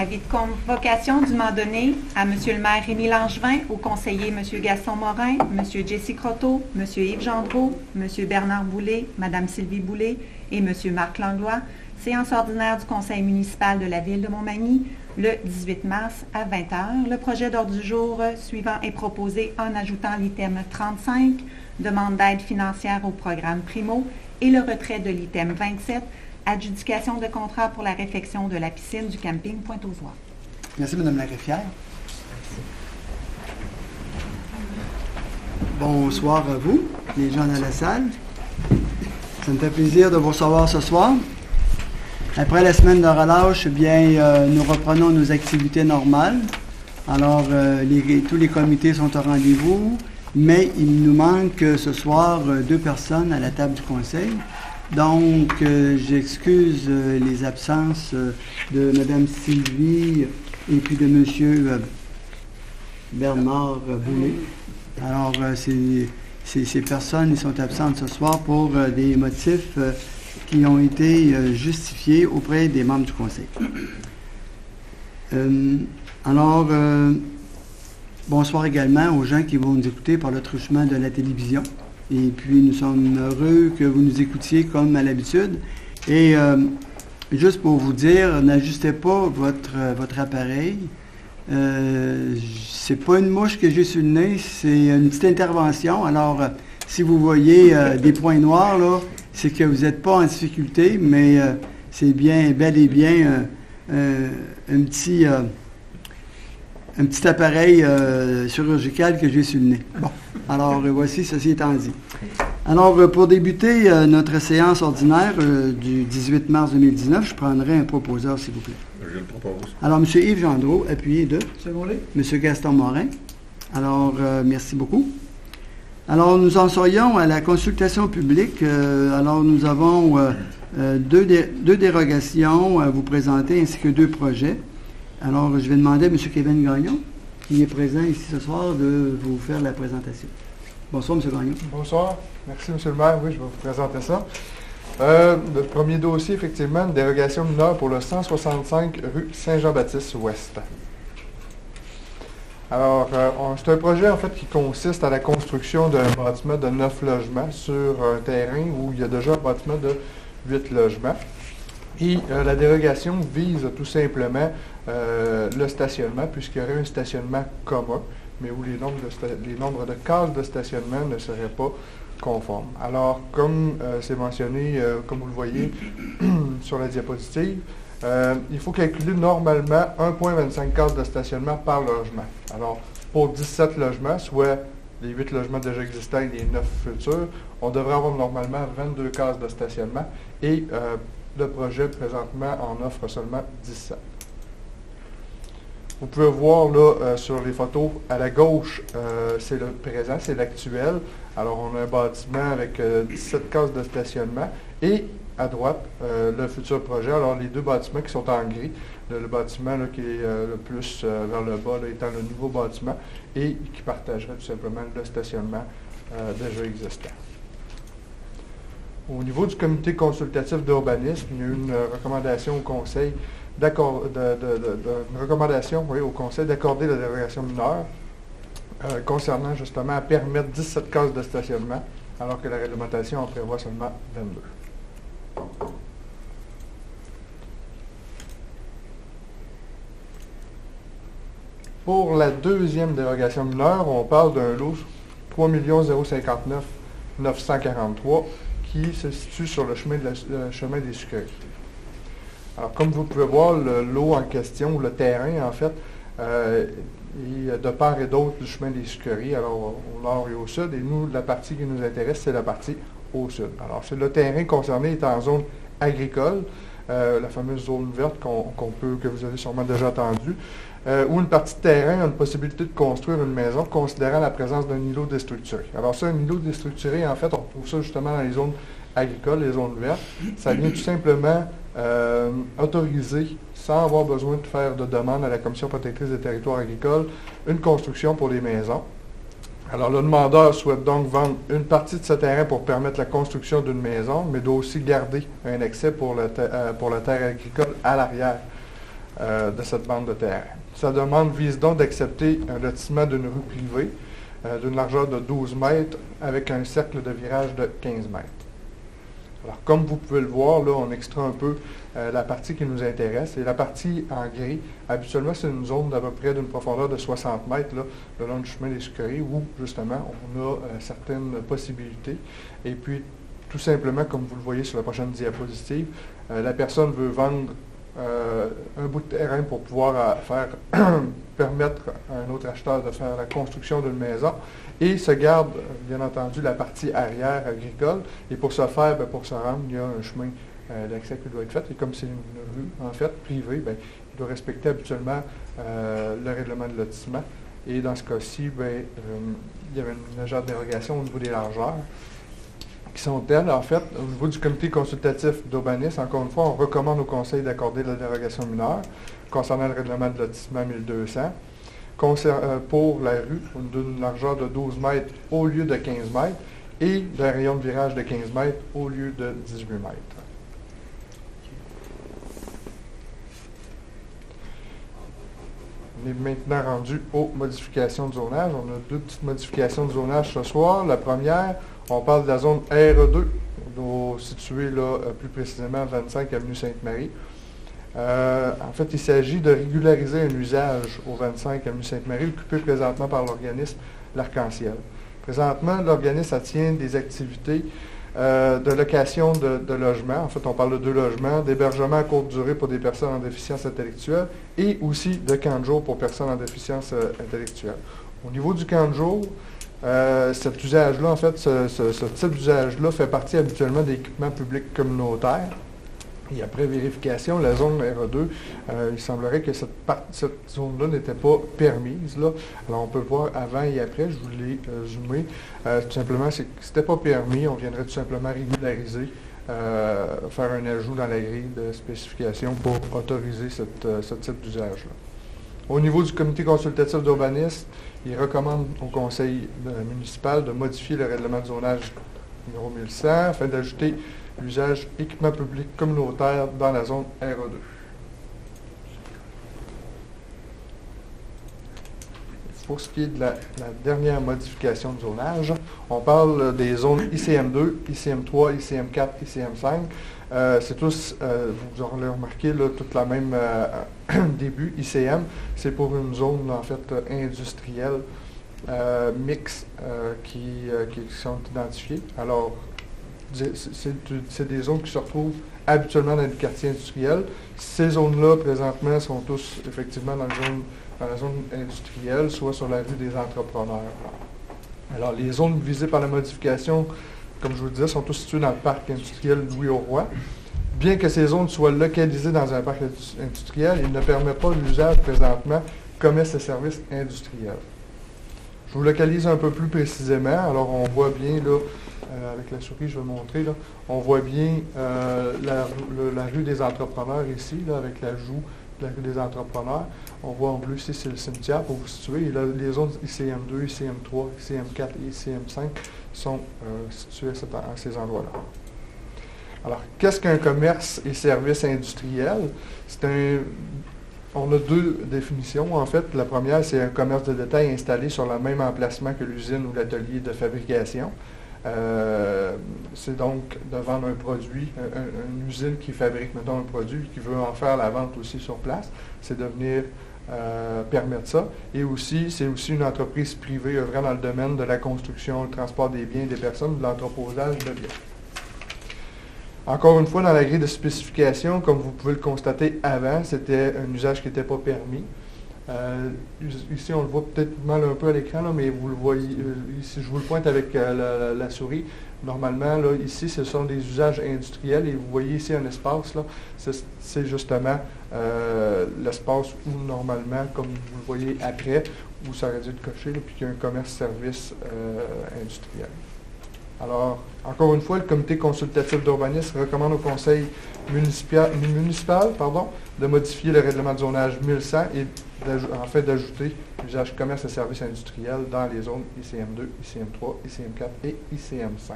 Avis de convocation dûment donné à M. le maire Rémy Langevin, au conseiller M. Gaston Morin, M. Jesse Croteau, M. Yves Gendreau, M. Bernard Boulay, Mme Sylvie Boulay et M. Marc Langlois. Séance ordinaire du conseil municipal de la ville de Montmagny, le 18 mars à 20h. Le projet d'ordre du jour suivant est proposé en ajoutant l'item 35, demande d'aide financière au programme Primo, et le retrait de l'item 27, adjudication de contrat pour la réfection de la piscine du camping Pointe-aux-Oies. Merci, Mme la greffière. Bonsoir à vous, les gens dans la salle. Ça me fait plaisir de vous recevoir ce soir. Après la semaine de relâche, eh bien, nous reprenons nos activités normales. Alors, tous les comités sont au rendez-vous, mais il nous manque ce soir 2 personnes à la table du conseil. Donc, j'excuse les absences de Mme Sylvie et puis de M. Bernard Boulay. Alors, ces personnes ils sont absentes ce soir pour des motifs qui ont été justifiés auprès des membres du conseil. Bonsoir également aux gens qui vont nous écouter par le truchement de la télévision. Et puis, nous sommes heureux que vous nous écoutiez comme à l'habitude. Et juste pour vous dire, n'ajustez pas votre appareil. C'est pas une mouche que j'ai sur le nez, c'est une petite intervention. Alors, si vous voyez des points noirs, là, c'est que vous n'êtes pas en difficulté, mais c'est bien, bel et bien un petit appareil chirurgical que j'ai sur le nez. Bon, alors voici, ceci étant dit. Alors, pour débuter notre séance ordinaire du 18 mars 2019, je prendrai un proposeur, s'il vous plaît. Je le propose. Alors, M. Yves Gendreau, appuyé de M. Gaston Morin. Alors, merci beaucoup. Alors, nous en serions à la consultation publique. Alors, nous avons deux dérogations à vous présenter, ainsi que 2 projets. Alors, je vais demander à M. Kevin Gagnon, qui est présent ici ce soir, de vous faire la présentation. Bonsoir, M. Gagnon. Bonsoir. Merci, M. le maire. Oui, je vais vous présenter ça. Le premier dossier, effectivement, une dérogation mineure pour le 165 rue Saint-Jean-Baptiste-Ouest. Alors, c'est un projet, en fait, qui consiste à la construction d'un bâtiment de 9 logements sur un terrain où il y a déjà un bâtiment de 8 logements. Et la dérogation vise tout simplement le stationnement, puisqu'il y aurait un stationnement commun, mais où les nombres de cases de stationnement ne seraient pas conformes. Alors, comme c'est mentionné, comme vous le voyez sur la diapositive, il faut calculer normalement 1,25 cases de stationnement par logement. Alors, pour 17 logements, soit les 8 logements déjà existants et les 9 futurs, on devrait avoir normalement 22 cases de stationnement et le projet présentement en offre seulement 17. Vous pouvez voir là sur les photos à la gauche, c'est le présent, c'est l'actuel. Alors on a un bâtiment avec 17 cases de stationnement et à droite le futur projet. Alors les 2 bâtiments qui sont en gris, le bâtiment là, qui est le plus vers le bas là, étant le nouveau bâtiment et qui partagerait tout simplement le stationnement déjà existant. Au niveau du comité consultatif d'urbanisme, il y a eu une recommandation au conseil au conseil d'accorder la dérogation mineure concernant justement à permettre 17 cases de stationnement, alors que la réglementation en prévoit seulement 22. Pour la deuxième dérogation mineure, on parle d'un lot 3 059 943 qui se situe sur le chemin des Sucreries. Alors, comme vous pouvez voir, le lot en question, ou le terrain, en fait, est de part et d'autre du chemin des Sucreries, alors au nord et au sud. Et nous, la partie qui nous intéresse, c'est la partie au sud. Alors, c'est le terrain concerné est en zone agricole, la fameuse zone verte que vous avez sûrement déjà entendue, où une partie de terrain a une possibilité de construire une maison considérant la présence d'un îlot déstructuré. Alors ça, un îlot déstructuré, en fait, on trouve ça justement dans les zones agricoles, les zones vertes. Ça vient tout simplement autoriser, sans avoir besoin de faire de demande à la Commission protectrice des territoires agricoles, une construction pour les maisons. Alors, le demandeur souhaite donc vendre une partie de ce terrain pour permettre la construction d'une maison, mais doit aussi garder un accès pour la terre agricole à l'arrière de cette bande de terrain. Sa demande vise donc d'accepter un lotissement d'une rue privée d'une largeur de 12 mètres avec un cercle de virage de 15 mètres. Alors, comme vous pouvez le voir, là, on extrait un peu la partie qui nous intéresse. Et la partie en gris, habituellement, c'est une zone d'à peu près d'une profondeur de 60 mètres, là, le long du chemin des sucreries, où, justement, on a certaines possibilités. Et puis, tout simplement, comme vous le voyez sur la prochaine diapositive, la personne veut vendre un bout de terrain pour pouvoir permettre à un autre acheteur de faire la construction d'une maison et se garde, bien entendu, la partie arrière agricole. Et pour ce faire, pour se rendre, il y a un chemin d'accès qui doit être fait. Et comme c'est une rue, en fait, privée, il doit respecter habituellement le règlement de lotissement. Et dans ce cas-ci, il y avait une légère dérogation au niveau des largeurs, qui sont telles, en fait, au niveau du comité consultatif d'urbanisme, encore une fois, on recommande au conseil d'accorder la dérogation mineure concernant le règlement de lotissement 1200 pour la rue d'une largeur de 12 mètres au lieu de 15 mètres et d'un rayon de virage de 15 mètres au lieu de 18 mètres. On est maintenant rendu aux modifications de zonage. On a deux petites modifications de zonage ce soir. La première, on parle de la zone RE2, située là, plus précisément 25 avenue Sainte-Marie. En fait, il s'agit de régulariser un usage au 25 avenue Sainte-Marie, occupé présentement par l'organisme L'Arc-en-Ciel. Présentement, l'organisme tient des activités de location de logements. En fait, on parle de 2 logements, d'hébergement à courte durée pour des personnes en déficience intellectuelle et aussi de camp de jour pour personnes en déficience intellectuelle. Au niveau du camp de jour, cet usage-là, en fait, ce type d'usage-là fait partie habituellement des équipements publics communautaires. Et après vérification, la zone RE2, il semblerait que cette zone-là n'était pas permise. Là. Alors, on peut le voir avant et après, je vous l'ai zoomé. Tout simplement, c'est que ce n'était pas permis. On viendrait tout simplement régulariser, faire un ajout dans la grille de spécification pour autoriser ce type d'usage-là. Au niveau du comité consultatif d'urbanisme, il recommande au conseil municipal de modifier le règlement de zonage numéro 1100 afin d'ajouter l'usage équipement public communautaire dans la zone RE2. Pour ce qui est de la dernière modification de zonage, on parle des zones ICM2, ICM3, ICM4, ICM5. C'est tous, vous aurez remarqué, là, toute la même début. ICM, c'est pour une zone en fait industrielle mixte qui sont identifiées. Alors, c'est des zones qui se retrouvent habituellement dans les quartiers industriels. Ces zones-là, présentement, sont tous effectivement dans la zone industrielle, soit sur la rue des entrepreneurs. Alors, les zones visées par la modification, comme je vous le disais, sont tous situées dans le parc industriel Louis-Auroy. Bien que ces zones soient localisées dans un parc industriel, il ne permet pas l'usage présentement commerce et services industriels. Je vous localise un peu plus précisément. Alors, on voit bien, là, avec la souris, je vais montrer, là, on voit bien la rue des entrepreneurs ici, là, avec l'ajout de la rue des entrepreneurs. On voit en bleu ici, c'est le cimetière pour vous situer. Et là, les zones ICM2, ICM3, ICM4 et ICM5 sont situées à ces endroits-là. Alors, qu'est-ce qu'un commerce et services industriels? On a 2 définitions, en fait. La première, c'est un commerce de détail installé sur le même emplacement que l'usine ou l'atelier de fabrication. C'est donc de vendre un produit, une usine qui fabrique, mettons, un produit, qui veut en faire la vente aussi sur place. C'est de venir permettre ça. Et aussi, c'est aussi une entreprise privée œuvrant dans le domaine de la construction, le transport des biens et des personnes, de l'entreposage de biens. Encore une fois, dans la grille de spécification, comme vous pouvez le constater avant, c'était un usage qui n'était pas permis. Ici, on le voit peut-être mal un peu à l'écran, mais vous le voyez, ici, je vous le pointe avec la souris. Normalement, là, ici, ce sont des usages industriels et vous voyez ici un espace, là, c'est justement l'espace où normalement, comme vous le voyez après, où ça aurait dû être coché, là, puis qu'il y a un commerce-service industriel. Alors, encore une fois, le comité consultatif d'urbanisme recommande au conseil municipal de modifier le règlement de zonage 1100 et en fait d'ajouter l'usage commerce et services industriels dans les zones ICM2, ICM3, ICM4 et ICM5.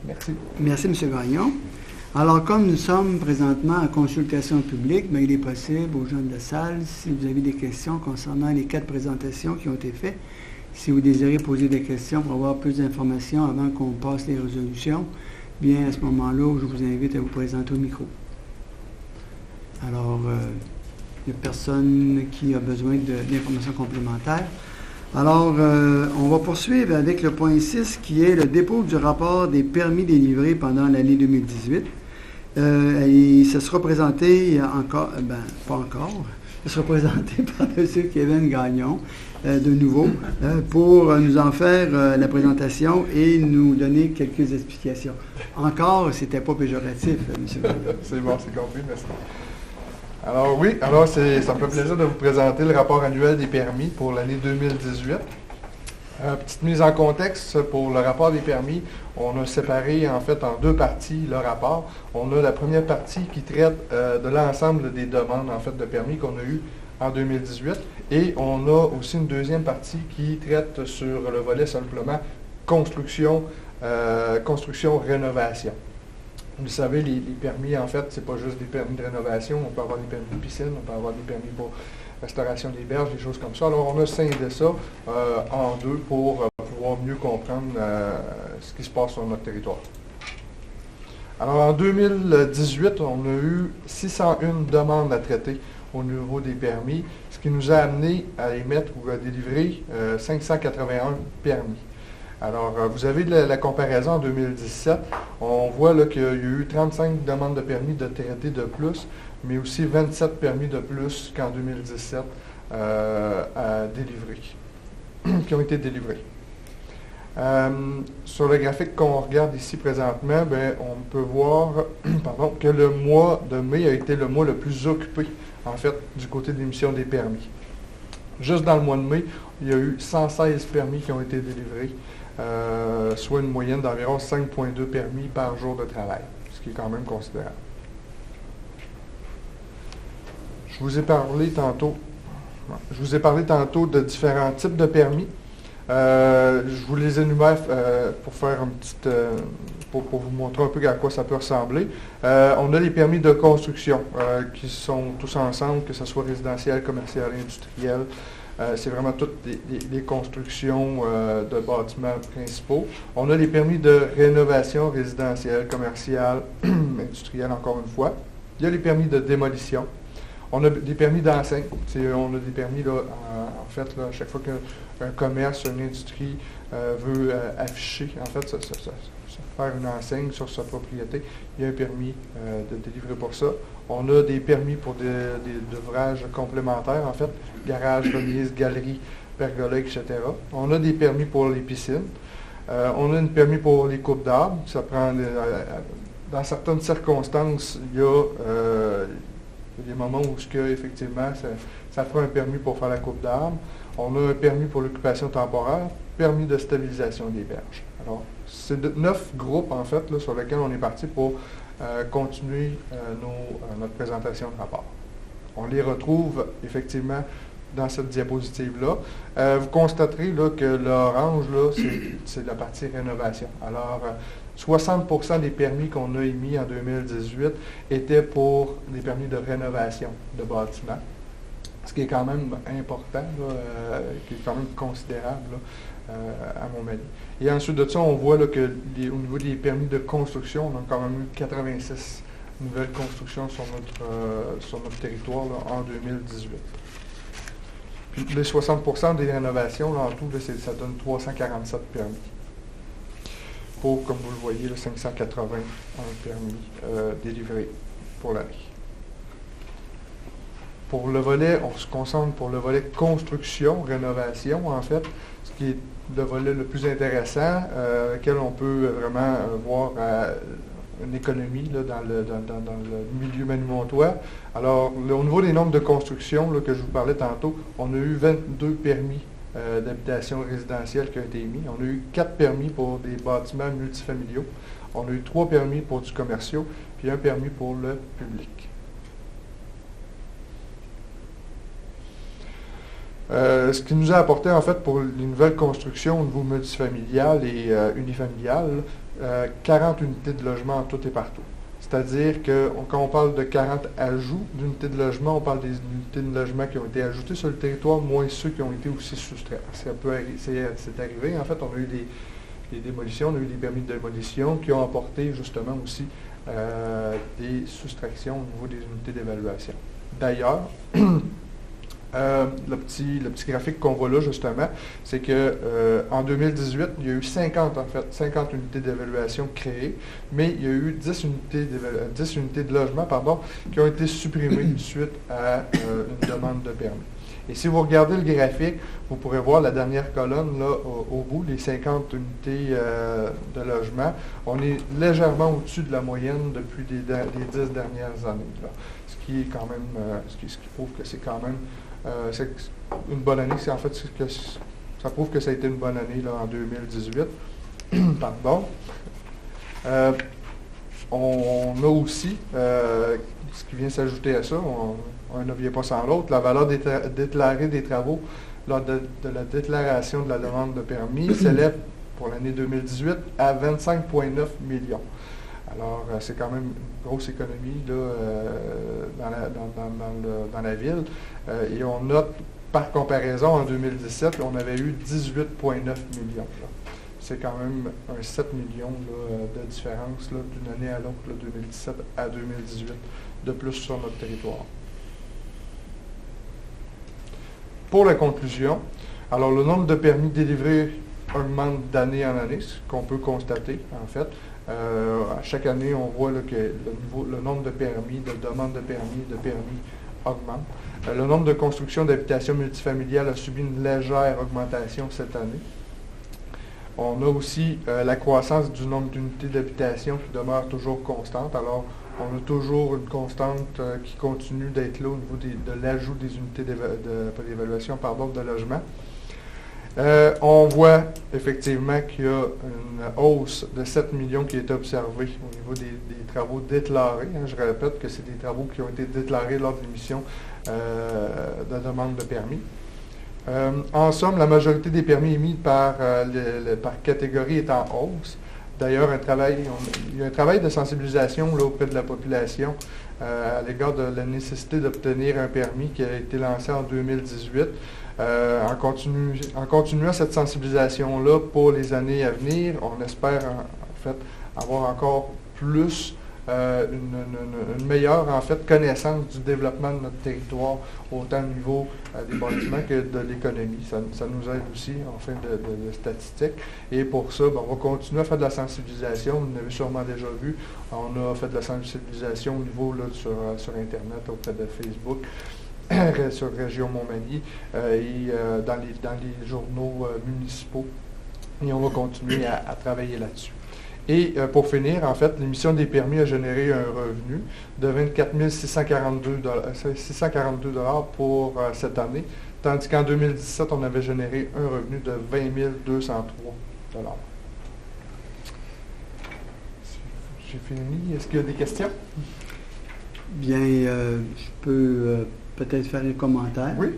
Merci. Merci, M. Gagnon. Alors, comme nous sommes présentement en consultation publique, mais il est possible aux gens de la salle, si vous avez des questions concernant les 4 présentations qui ont été faites, si vous désirez poser des questions pour avoir plus d'informations avant qu'on passe les résolutions, bien à ce moment-là, je vous invite à vous présenter au micro. Alors, il n'y a personne qui a besoin d'informations complémentaires. Alors, on va poursuivre avec le point 6 qui est le dépôt du rapport des permis délivrés pendant l'année 2018. Et ça sera présenté encore, pas encore, ça sera présenté par M. Kevin Gagnon, de nouveau, pour nous en faire la présentation et nous donner quelques explications. Encore, c'était pas péjoratif, M. Gagnon. C'est bon, c'est compris, merci. Alors oui, ça me fait plaisir de vous présenter le rapport annuel des permis pour l'année 2018. Petite mise en contexte pour le rapport des permis, on a séparé en fait en 2 parties le rapport. On a la première partie qui traite de l'ensemble des demandes en fait de permis qu'on a eues en 2018 et on a aussi une deuxième partie qui traite sur le volet simplement construction, rénovation. Vous savez, les permis, en fait, c'est pas juste des permis de rénovation. On peut avoir des permis de piscine, on peut avoir des permis pour restauration des berges, des choses comme ça. Alors, on a scindé ça en 2 pour pouvoir mieux comprendre ce qui se passe sur notre territoire. Alors, en 2018, on a eu 601 demandes à traiter au niveau des permis, ce qui nous a amené à émettre ou à délivrer 581 permis. Alors, vous avez la comparaison en 2017. On voit là qu'il y a eu 35 demandes de permis de traiter de plus, mais aussi 27 permis de plus qu'en 2017 à délivrer, qui ont été délivrés. Sur le graphique qu'on regarde ici présentement, on peut voir que le mois de mai a été le mois le plus occupé, en fait, du côté de l'émission des permis. Juste dans le mois de mai, il y a eu 116 permis qui ont été délivrés. Soit une moyenne d'environ 5,2 permis par jour de travail, ce qui est quand même considérable. Je vous ai parlé tantôt de différents types de permis. Je vous les énumère pour faire une petite, pour vous montrer un peu à quoi ça peut ressembler. On a les permis de construction qui sont tous ensemble, que ce soit résidentiel, commercial, industriel. C'est vraiment toutes les constructions de bâtiments principaux. On a les permis de rénovation résidentielle, commerciale, industrielle, encore une fois. Il y a les permis de démolition. On a des permis d'enseigne. On a des permis, là, en fait, là, à chaque fois qu'un commerce, une industrie veut afficher, en fait, faire une enseigne sur sa propriété, il y a un permis de délivrer pour ça. On a des permis pour des ouvrages complémentaires, en fait, garage, remise, galerie, pergola, etc. On a des permis pour les piscines. On a un permis pour les coupes d'arbres. Ça prend dans certaines circonstances, il y a des moments où effectivement, ça fera un permis pour faire la coupe d'arbres. On a un permis pour l'occupation temporaire, permis de stabilisation des berges. Alors, c'est 9 groupes, en fait, là, sur lesquels on est parti pour continuer notre présentation de rapport. On les retrouve effectivement dans cette diapositive-là. Vous constaterez là, que l'orange, c'est la partie rénovation. Alors, 60% des permis qu'on a émis en 2018 étaient pour des permis de rénovation de bâtiments, ce qui est quand même important, là, qui est quand même considérable, là, à mon avis. Et ensuite de ça, on voit là, que au niveau des permis de construction, on a quand même eu 86 nouvelles constructions sur notre territoire là, en 2018. Puis les 60% des rénovations, là, en tout, là, ça donne 347 permis. Pour, comme vous le voyez, là, 581 permis délivrés pour l'année. Pour le volet, on se concentre pour le volet construction, rénovation, en fait, ce qui est le volet le plus intéressant, lequel on peut vraiment voir une économie là, dans le milieu manimontois. Alors, au niveau des nombres de construction là, que je vous parlais tantôt, on a eu 22 permis d'habitation résidentielle qui ont été émis. On a eu 4 permis pour des bâtiments multifamiliaux. On a eu 3 permis pour du commercial, puis 1 permis pour le public. Ce qui nous a apporté, en fait, pour les nouvelles constructions au niveau multifamilial et unifamilial, 40 unités de logement en tout et partout. C'est-à-dire que quand on parle de 40 ajouts d'unités de logement, on parle des unités de logement qui ont été ajoutées sur le territoire, moins ceux qui ont été aussi soustraits. C'est arrivé. En fait, on a eu des démolitions, on a eu des permis de démolition qui ont apporté justement aussi des soustractions au niveau des unités d'évaluation. D'ailleurs, le petit graphique qu'on voit là, justement, c'est qu'en 2018, il y a eu 50 unités d'évaluation créées, mais il y a eu 10 unités de logement qui ont été supprimées suite à une demande de permis. Et si vous regardez le graphique, vous pourrez voir la dernière colonne là, au bout, les 50 unités de logement. On est légèrement au-dessus de la moyenne depuis les 10 dernières années. Là. Ce qui est quand même, ce qui prouve que c'est quand même une bonne année. C'est en fait ça prouve que ça a été une bonne année là, en 2018. Pardon. On a aussi, ce qui vient s'ajouter à ça, on ne vient pas sans l'autre, la valeur déclarée des travaux lors de la déclaration de la demande de permis s'élève pour l'année 2018 à 25,9 millions. Alors, c'est quand même une grosse économie là, dans la ville. Et on note, par comparaison, en 2017, on avait eu 18,9 millions. Là. C'est quand même un 7 millions là, de différence là, d'une année à l'autre, 2017 à 2018, de plus sur notre territoire. Pour la conclusion, alors le nombre de permis délivrés augmente d'année en année, ce qu'on peut constater en fait. À chaque année, on voit là, que le nombre de permis, de demandes de permis augmente. Le nombre de constructions d'habitations multifamiliales a subi une légère augmentation cette année. On a aussi la croissance du nombre d'unités d'habitation qui demeure toujours constante. Alors, on a toujours une constante qui continue d'être là au niveau de l'ajout des unités de logement. On voit effectivement qu'il y a une hausse de 7 millions qui est observée au niveau des travaux déclarés. Je répète que c'est des travaux qui ont été déclarés lors de l'émission de demande de permis. En somme, la majorité des permis émis par catégorie est en hausse. D'ailleurs, il y a un travail de sensibilisation là, auprès de la population à l'égard de la nécessité d'obtenir un permis qui a été lancé en 2018. En continuant cette sensibilisation-là pour les années à venir, on espère en fait avoir encore plus une meilleure en fait connaissance du développement de notre territoire, autant au niveau des bâtiments que de l'économie. Ça nous aide aussi en fin de statistiques. Et pour ça, on va continuer à faire de la sensibilisation. Vous l'avez sûrement déjà vu. On a fait de la sensibilisation au niveau là, sur Internet, auprès de Facebook, sur Région Montmagny et dans les journaux municipaux. Et on va continuer à travailler là-dessus. Et pour finir, en fait, l'émission des permis a généré un revenu de 24 642 $ pour cette année, tandis qu'en 2017, on avait généré un revenu de 20 203 $. J'ai fini. Est-ce qu'il y a des questions? Bien, je peux peut-être faire un commentaire. Oui.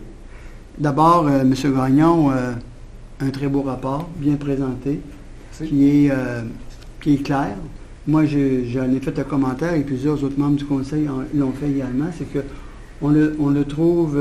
D'abord, M. Gagnon, un très beau rapport, bien présenté, qui est clair. Moi, j'en ai fait un commentaire et plusieurs autres membres du Conseil l'ont fait également. C'est qu'on le trouve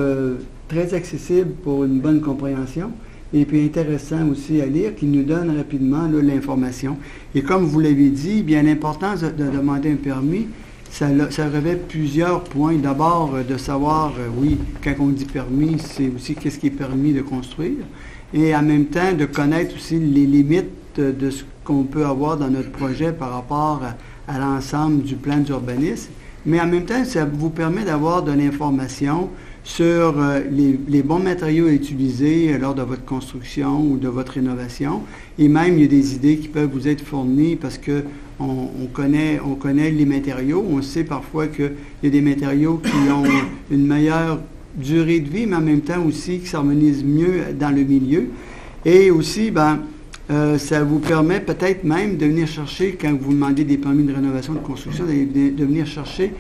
très accessible pour une bonne compréhension et puis intéressant aussi à lire, qui nous donne rapidement là, l'information. Et comme vous l'avez dit, bien l'importance de demander un permis, ça revêt plusieurs points. D'abord, de savoir, oui, quand on dit permis, c'est aussi qu'est-ce qui est permis de construire. Et en même temps, de connaître aussi les limites de ce qu'on peut avoir dans notre projet par rapport à l'ensemble du plan d'urbanisme. Mais en même temps, ça vous permet d'avoir de l'information sur les bons matériaux à utiliser lors de votre construction ou de votre rénovation. Et même, il y a des idées qui peuvent vous être fournies parce que on connaît les matériaux. On sait parfois qu'il y a des matériaux qui ont une meilleure durée de vie, mais en même temps aussi qui s'harmonisent mieux dans le milieu. Et aussi, ça vous permet peut-être même de venir chercher, quand vous demandez des permis de rénovation de construction, de venir chercher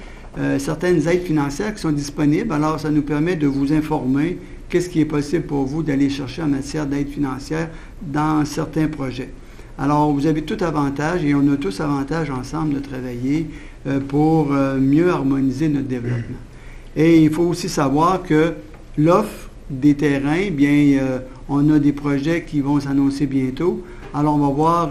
certaines aides financières qui sont disponibles. Alors, ça nous permet de vous informer qu'est-ce qui est possible pour vous d'aller chercher en matière d'aide financière dans certains projets. Alors, vous avez tout avantage et on a tous avantage ensemble de travailler pour mieux harmoniser notre développement. Et il faut aussi savoir que l'offre des terrains, bien, on a des projets qui vont s'annoncer bientôt. Alors, on va avoir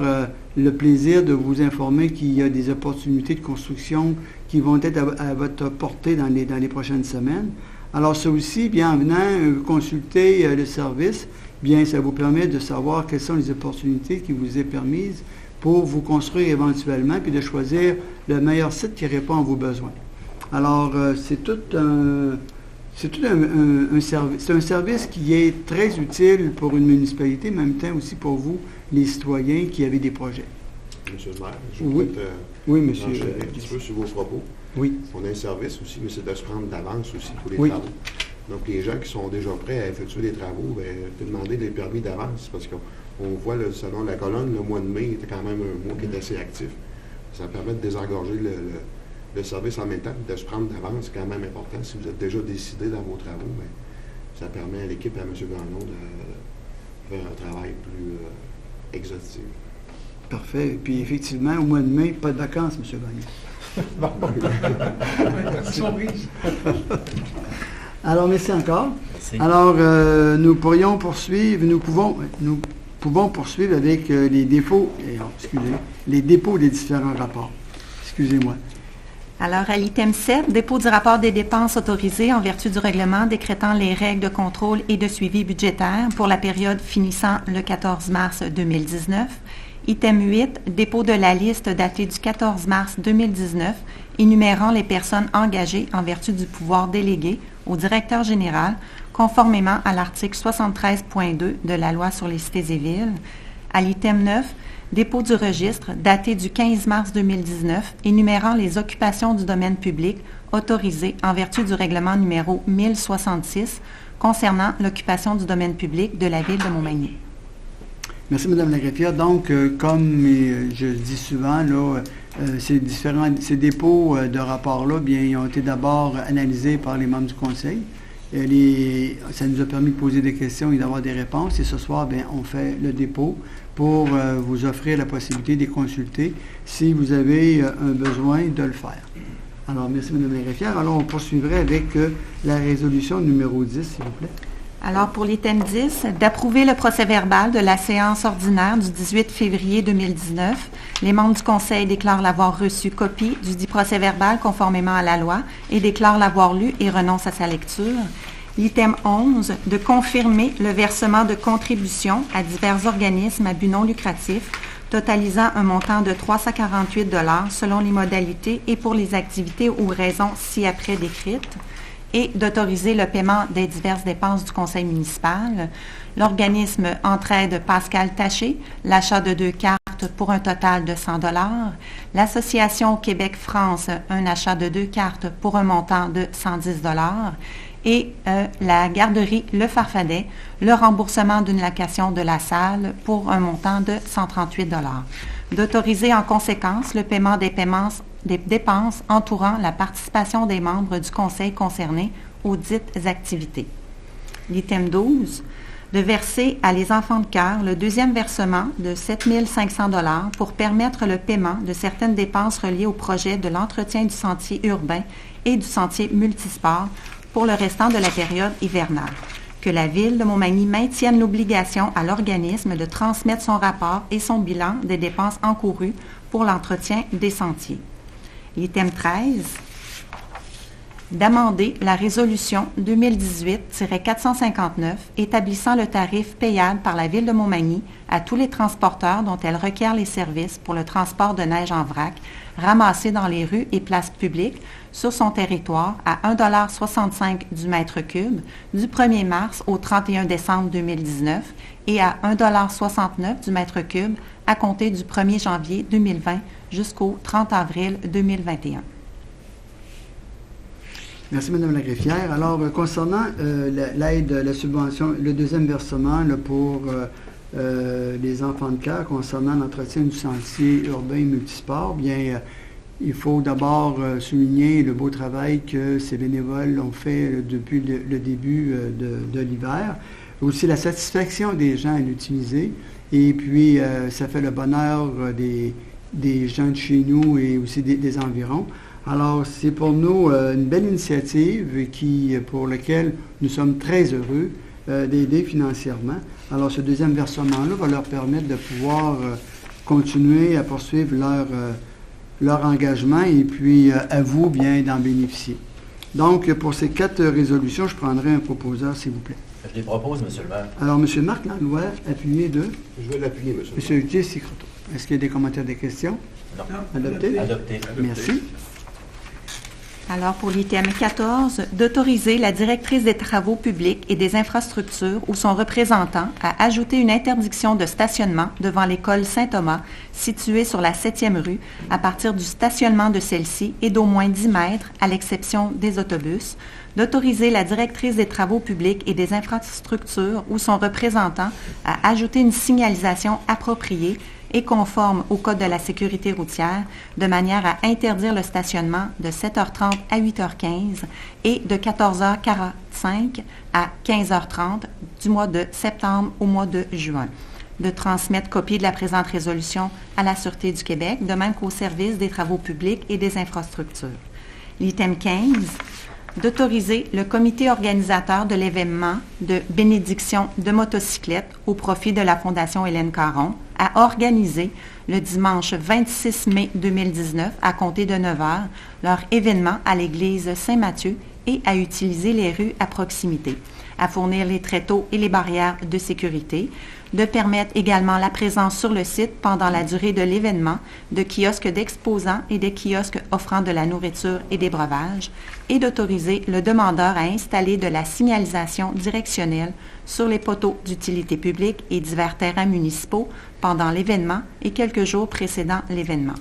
le plaisir de vous informer qu'il y a des opportunités de construction qui vont être à votre portée dans les prochaines semaines. Alors, ça aussi, bien, en venant consulter le service, bien, ça vous permet de savoir quelles sont les opportunités qui vous est permises pour vous construire éventuellement, puis de choisir le meilleur site qui répond à vos besoins. Alors, c'est un service qui est très utile pour une municipalité, mais en même temps aussi pour vous, les citoyens qui avaient des projets. Monsieur le maire, je Oui. voudrais Oui, monsieur. enchaîner un petit peu sur vos propos. Oui. On a un service aussi, mais c'est de se prendre d'avance aussi pour les Oui. travaux. Donc, les gens qui sont déjà prêts à effectuer les travaux, bien, demander des permis d'avance parce qu'on voit, selon la colonne, le mois de mai était quand même un mois qui est assez actif. Ça permet de désengorger le service en même temps, de se prendre d'avance, c'est quand même important. Si vous êtes déjà décidé dans vos travaux, bien, ça permet à l'équipe, à M. Gagnon, de faire un travail plus exhaustif. Parfait. Et puis, effectivement, au mois de mai, pas de vacances, M. Gagnon. Alors, merci encore. Merci. Alors, nous pouvons poursuivre avec les dépôts des différents rapports. Excusez-moi. Alors, à l'item 7, dépôt du rapport des dépenses autorisées en vertu du règlement décrétant les règles de contrôle et de suivi budgétaire pour la période finissant le 14 mars 2019. Item 8, dépôt de la liste datée du 14 mars 2019, énumérant les personnes engagées en vertu du pouvoir délégué au directeur général, conformément à l'article 73.2 de la loi sur les cités et villes. À l'item 9, dépôt du registre daté du 15 mars 2019, énumérant les occupations du domaine public autorisées en vertu du règlement numéro 1066 concernant l'occupation du domaine public de la ville de Montmagny. Merci, Mme la greffière. Donc, comme je dis souvent, là, ces dépôts de rapports-là, bien, ils ont été d'abord analysés par les membres du Conseil. Ça nous a permis de poser des questions et d'avoir des réponses. Et ce soir, bien, on fait le dépôt pour vous offrir la possibilité de les consulter si vous avez un besoin de le faire. Alors, merci, Mme la greffière. Alors, on poursuivrait avec la résolution numéro 10, s'il vous plaît. Alors, pour l'item 10, d'approuver le procès-verbal de la séance ordinaire du 18 février 2019. Les membres du Conseil déclarent l'avoir reçu copie du dit procès-verbal conformément à la loi et déclarent l'avoir lu et renoncent à sa lecture. L'item 11, de confirmer le versement de contributions à divers organismes à but non lucratif, totalisant un montant de 348 $ selon les modalités et pour les activités ou raisons ci-après décrites, et d'autoriser le paiement des diverses dépenses du conseil municipal. L'organisme Entraide Pascal Taché, l'achat de 2 cartes pour un total de 100 $. L'Association Québec-France, un achat de 2 cartes pour un montant de 110 $. Et la garderie Le Farfadet, le remboursement d'une location de la salle pour un montant de 138 $. D'autoriser en conséquence le paiement des dépenses entourant la participation des membres du conseil concerné aux dites activités. L'item 12, de verser à les enfants de cœur le deuxième versement de 7 500 $ pour permettre le paiement de certaines dépenses reliées au projet de l'entretien du sentier urbain et du sentier multisport pour le restant de la période hivernale. Que la Ville de Montmagny maintienne l'obligation à l'organisme de transmettre son rapport et son bilan des dépenses encourues pour l'entretien des sentiers. L'item 13, d'amender la résolution 2018-459 établissant le tarif payable par la Ville de Montmagny à tous les transporteurs dont elle requiert les services pour le transport de neige en vrac ramassé dans les rues et places publiques sur son territoire à 1,65 $ du mètre cube du 1er mars au 31 décembre 2019 et à 1,69 $ du mètre cube à compter du 1er janvier 2020 jusqu'au 30 avril 2021. Merci, Mme la greffière. Alors, concernant l'aide, la subvention, le deuxième versement là, pour les enfants de cœur, concernant l'entretien du sentier urbain multisport, bien, il faut d'abord souligner le beau travail que ces bénévoles ont fait depuis le début de l'hiver aussi la satisfaction des gens à l'utiliser. Et puis, ça fait le bonheur des gens de chez nous et aussi des environs. Alors, c'est pour nous une belle initiative pour laquelle nous sommes très heureux d'aider financièrement. Alors, ce deuxième versement-là va leur permettre de pouvoir continuer à poursuivre leur engagement et puis à vous, bien, d'en bénéficier. Donc, pour ces 4 résolutions, je prendrai un proposeur, s'il vous plaît. Je les propose, M. le maire. Alors, M. Marc Langlois, appuyé de Je vais l'appuyer, M. le maire. M. Jesse Croteau. Est-ce qu'il y a des commentaires, des questions? Non. Adopté? Adopté. Merci. Alors, pour l'item 14, d'autoriser la directrice des travaux publics et des infrastructures ou son représentant à ajouter une interdiction de stationnement devant l'école Saint-Thomas, située sur la 7e rue, à partir du stationnement de celle-ci et d'au moins 10 mètres, à l'exception des autobus, d'autoriser la directrice des travaux publics et des infrastructures ou son représentant à ajouter une signalisation appropriée et conforme au Code de la sécurité routière, de manière à interdire le stationnement de 7h30 à 8h15 et de 14h45 à 15h30 du mois de septembre au mois de juin. De transmettre copie de la présente résolution à la Sûreté du Québec, de même qu'au service des travaux publics et des infrastructures. L'item 15, d'autoriser le comité organisateur de l'événement de bénédiction de motocyclettes au profit de la Fondation Hélène Caron à organiser le dimanche 26 mai 2019 à compter de 9h leur événement à l'église Saint-Mathieu et à utiliser les rues à proximité, à fournir les tréteaux et les barrières de sécurité, de permettre également la présence sur le site pendant la durée de l'événement de kiosques d'exposants et des kiosques offrant de la nourriture et des breuvages, et d'autoriser le demandeur à installer de la signalisation directionnelle sur les poteaux d'utilité publique et divers terrains municipaux pendant l'événement et quelques jours précédant l'événement.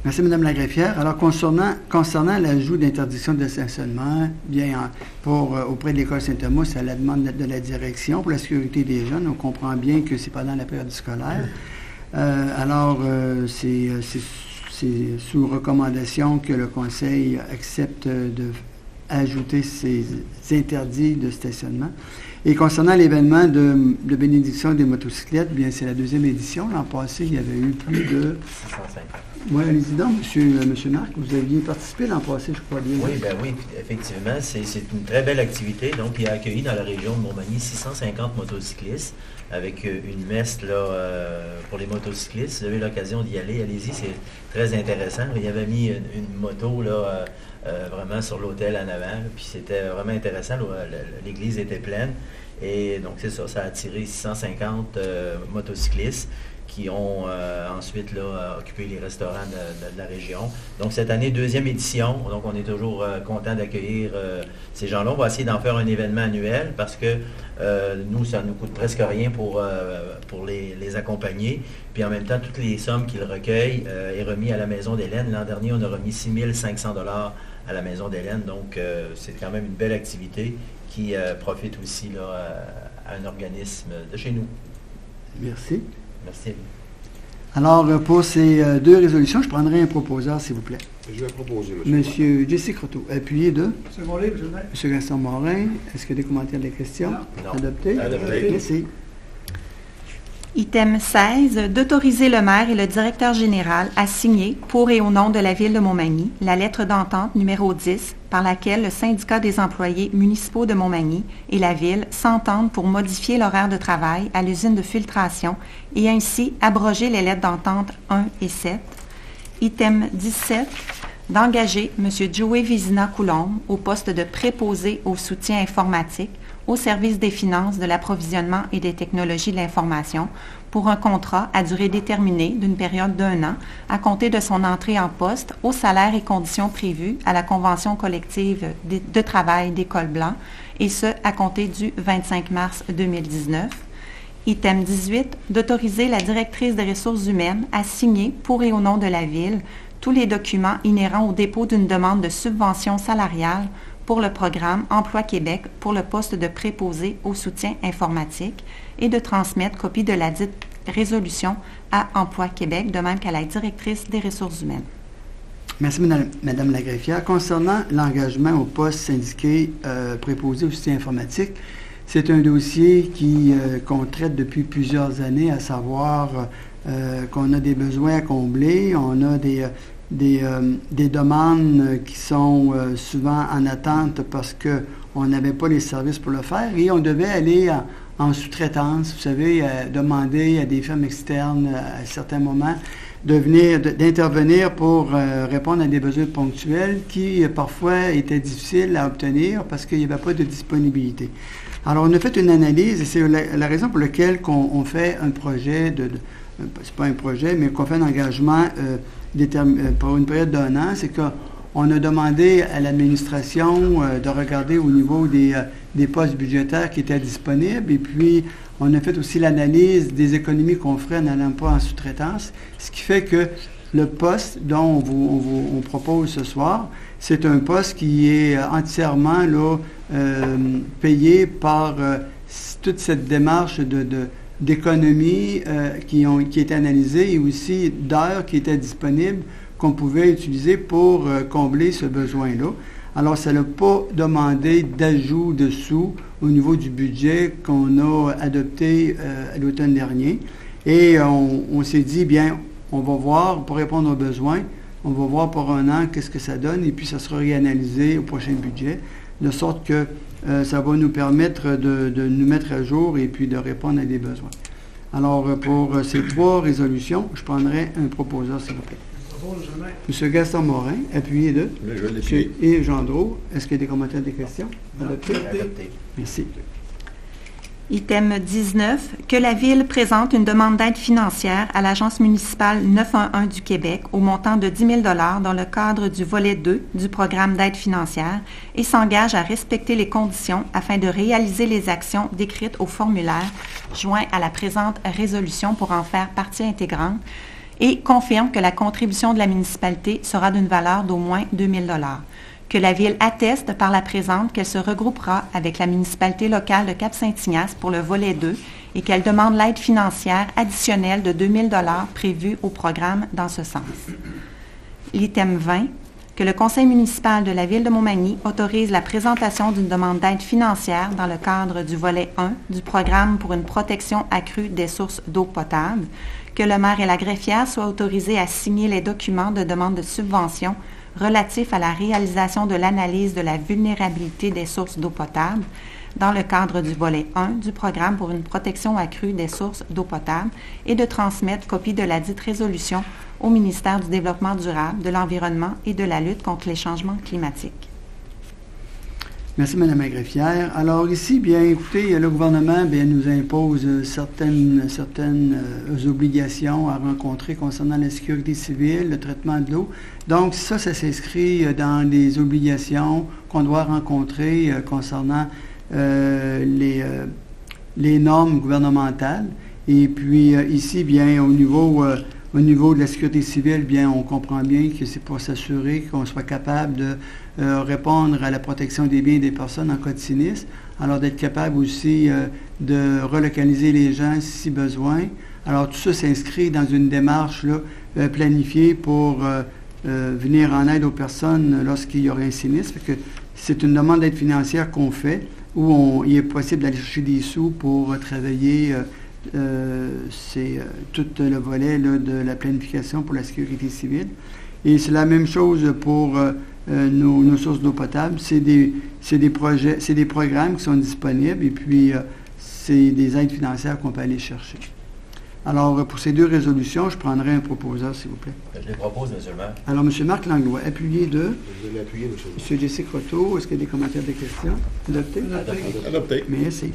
Merci, Mme la greffière. Alors, concernant l'ajout d'interdiction de stationnement, bien, auprès de l'École Saint-Thomas, c'est à la demande de la direction pour la sécurité des jeunes. On comprend bien que c'est pendant la période scolaire. C'est sous recommandation que le Conseil accepte d'ajouter ces interdits de stationnement. Et concernant l'événement de bénédiction des motocyclettes, bien, c'est la 2e édition. L'an passé, il y avait eu plus de... 650. Oui, allez-y donc, monsieur Marc, vous aviez participé l'an passé, je crois bien. Oui, effectivement, c'est une très belle activité. Donc, il a accueilli dans la région de Montmagny 650 motocyclistes avec une messe là, pour les motocyclistes. Si vous avez l'occasion d'y aller, allez-y, c'est très intéressant. Il avait mis une moto là, vraiment sur l'hôtel en avant, puis c'était vraiment intéressant. L'église était pleine. Et donc, c'est ça, ça a attiré 650 motocyclistes qui ont ensuite là, occupé les restaurants de la région. Donc, cette année, 2e édition. Donc, on est toujours content d'accueillir ces gens-là. On va essayer d'en faire un événement annuel parce que nous, ça ne nous coûte presque rien pour les accompagner. Puis, en même temps, toutes les sommes qu'ils recueillent est remis à la Maison d'Hélène. L'an dernier, on a remis 6 500 $ à la Maison d'Hélène. Donc, c'est quand même une belle activité qui profite aussi là, à un organisme de chez nous. Merci. Merci. Alors, pour ces 2 résolutions, je prendrai un proposeur, s'il vous plaît. Je vais proposer, M. Monsieur Jesse Croteau, appuyé de... Second livre, je le mets. Monsieur Gaston Morin, est-ce qu'il y a des commentaires, des questions? Non. Adopté? Adopté. Merci. Item 16, d'autoriser le maire et le directeur général à signer, pour et au nom de la Ville de Montmagny, la lettre d'entente numéro 10, par laquelle le syndicat des employés municipaux de Montmagny et la Ville s'entendent pour modifier l'horaire de travail à l'usine de filtration et ainsi abroger les lettres d'entente 1 et 7. Item 17, d'engager M. Joey Vizina-Coulombe au poste de préposé au soutien informatique au service des finances, de l'approvisionnement et des technologies de l'information pour un contrat à durée déterminée d'une période d'1 an à compter de son entrée en poste au salaire et conditions prévues à la convention collective de travail d'École Blanc et ce à compter du 25 mars 2019. Item 18, d'autoriser la directrice des ressources humaines à signer pour et au nom de la Ville tous les documents inhérents au dépôt d'une demande de subvention salariale pour le programme Emploi Québec pour le poste de préposé au soutien informatique et de transmettre copie de la dite résolution à Emploi Québec, de même qu'à la directrice des ressources humaines. Merci, Madame la greffière. Concernant l'engagement au poste syndiqué préposé au soutien informatique, c'est un dossier qu'on traite depuis plusieurs années, à savoir qu'on a des besoins à combler, on a des demandes qui sont souvent en attente parce qu'on n'avait pas les services pour le faire et on devait aller en sous-traitance, vous savez, demander à des firmes externes à certains moments d'intervenir pour répondre à des besoins ponctuels qui parfois étaient difficiles à obtenir parce qu'il n'y avait pas de disponibilité. Alors on a fait une analyse et c'est la raison pour laquelle on fait un projet c'est pas un projet, mais qu'on fait un engagement pour une période d'1 an, c'est qu'on a demandé à l'administration de regarder au niveau des postes budgétaires qui étaient disponibles et puis on a fait aussi l'analyse des économies qu'on ferait en n'allant pas en sous-traitance, ce qui fait que le poste dont on propose ce soir, c'est un poste qui est entièrement là, payé par toute cette démarche d'économie qui est analysée et aussi d'heures qui étaient disponibles qu'on pouvait utiliser pour combler ce besoin-là. Alors, ça n'a pas demandé d'ajout de sous au niveau du budget qu'on a adopté à l'automne dernier. Et on s'est dit, bien, on va voir, pour répondre aux besoins, on va voir pour 1 an qu'est-ce que ça donne et puis ça sera réanalysé au prochain budget, de sorte que ça va nous permettre de nous mettre à jour et puis de répondre à des besoins. Alors, pour ces 3 résolutions, je prendrai un proposeur, s'il vous plaît. M. Gaston Morin, appuyé de M. Yves Gendreau. Est-ce qu'il y a des commentaires, des questions? Adopté. Merci. Item 19, que la Ville présente une demande d'aide financière à l'Agence municipale 911 du Québec au montant de 10 000 $ dans le cadre du volet 2 du programme d'aide financière et s'engage à respecter les conditions afin de réaliser les actions décrites au formulaire joint à la présente résolution pour en faire partie intégrante et confirme que la contribution de la municipalité sera d'une valeur d'au moins 2 000 $. Que la Ville atteste par la présente qu'elle se regroupera avec la municipalité locale de Cap-Saint-Ignace pour le volet 2 et qu'elle demande l'aide financière additionnelle de 2 000 $ prévue au programme dans ce sens. L'item 20, que le Conseil municipal de la Ville de Montmagny autorise la présentation d'une demande d'aide financière dans le cadre du volet 1 du programme pour une protection accrue des sources d'eau potable, que le maire et la greffière soient autorisés à signer les documents de demande de subvention relatifs à la réalisation de l'analyse de la vulnérabilité des sources d'eau potable dans le cadre du volet 1 du programme pour une protection accrue des sources d'eau potable et de transmettre copie de la dite résolution au ministère du Développement durable, de l'Environnement et de la lutte contre les changements climatiques. Merci, Mme la greffière. Alors ici, bien écoutez, le gouvernement nous impose certaines obligations à rencontrer concernant la sécurité civile, le traitement de l'eau. Donc ça s'inscrit dans les obligations qu'on doit rencontrer concernant les normes gouvernementales. Et puis ici, bien au niveau de la sécurité civile, bien on comprend bien que c'est pour s'assurer qu'on soit capable de répondre à la protection des biens et des personnes en cas de sinistre, alors d'être capable aussi de relocaliser les gens si besoin. Alors tout ça s'inscrit dans une démarche là, planifiée pour venir en aide aux personnes lorsqu'il y aurait un sinistre. Fait que c'est une demande d'aide financière qu'on fait où il est possible d'aller chercher des sous pour travailler tout le volet là, de la planification pour la sécurité civile. Et c'est la même chose pour nos sources d'eau potable. C'est des projets, c'est des programmes qui sont disponibles et puis c'est des aides financières qu'on peut aller chercher. Alors, pour ces 2 résolutions, je prendrai un proposeur, s'il vous plaît. Je les propose, M. le maire. Alors, M. Marc Langlois, appuyé de... Je vais l'appuyer, M. le maire. M. Jessica Croteau, est-ce qu'il y a des commentaires, des questions? Adopté? Adopté. Merci.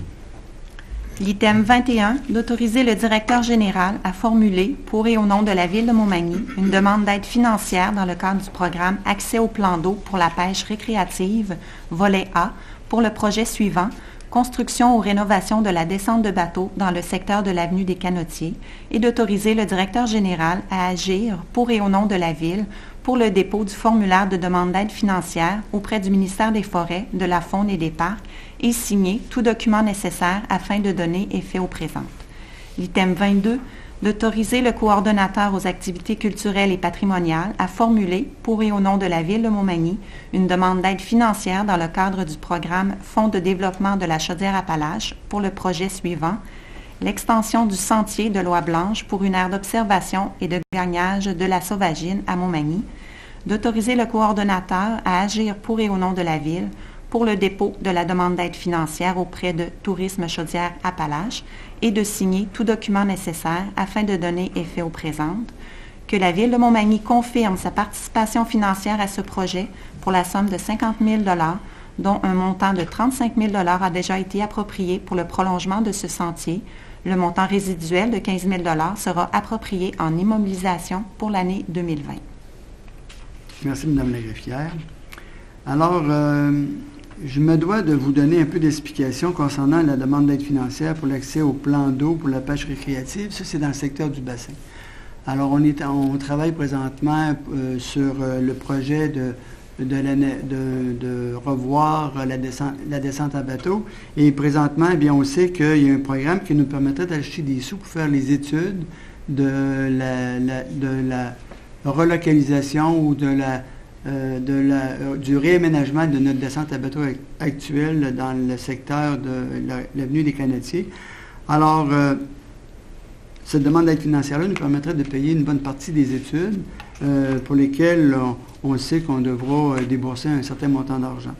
L'item 21, d'autoriser le directeur général à formuler, pour et au nom de la Ville de Montmagny, une demande d'aide financière dans le cadre du programme Accès au plan d'eau pour la pêche récréative, volet A, pour le projet suivant, construction ou rénovation de la descente de bateaux dans le secteur de l'avenue des Canotiers, et d'autoriser le directeur général à agir, pour et au nom de la Ville, pour le dépôt du formulaire de demande d'aide financière auprès du ministère des Forêts, de la Faune et des Parcs et signer tout document nécessaire afin de donner effet aux présentes. L'item 22, d'autoriser le coordonnateur aux activités culturelles et patrimoniales à formuler, pour et au nom de la Ville de Montmagny, une demande d'aide financière dans le cadre du programme Fonds de développement de la Chaudière-Appalaches pour le projet suivant: l'extension du sentier de Loi Blanche pour une aire d'observation et de gagnage de la sauvagine à Montmagny, d'autoriser le coordonnateur à agir pour et au nom de la Ville pour le dépôt de la demande d'aide financière auprès de Tourisme Chaudière-Appalaches et de signer tout document nécessaire afin de donner effet aux présentes, que la Ville de Montmagny confirme sa participation financière à ce projet pour la somme de 50 000 $, dont un montant de 35 000 $ a déjà été approprié pour le prolongement de ce sentier. Le montant résiduel de 15 000 $ sera approprié en immobilisation pour l'année 2020. Merci, Mme la greffière. Alors, je me dois de vous donner un peu d'explication concernant la demande d'aide financière pour l'accès au plan d'eau pour la pêche récréative. Ça, c'est dans le secteur du bassin. Alors, on travaille présentement sur le projet de revoir la descente à bateau. Et présentement, eh bien, on sait qu'il y a un programme qui nous permettrait d'acheter des sous pour faire les études de la relocalisation ou du réaménagement de notre descente à bateau actuelle dans le secteur de l'avenue des Canetiers. Alors, cette demande d'aide financière-là nous permettrait de payer une bonne partie des études pour lesquelles on sait qu'on devra débourser un certain montant d'argent.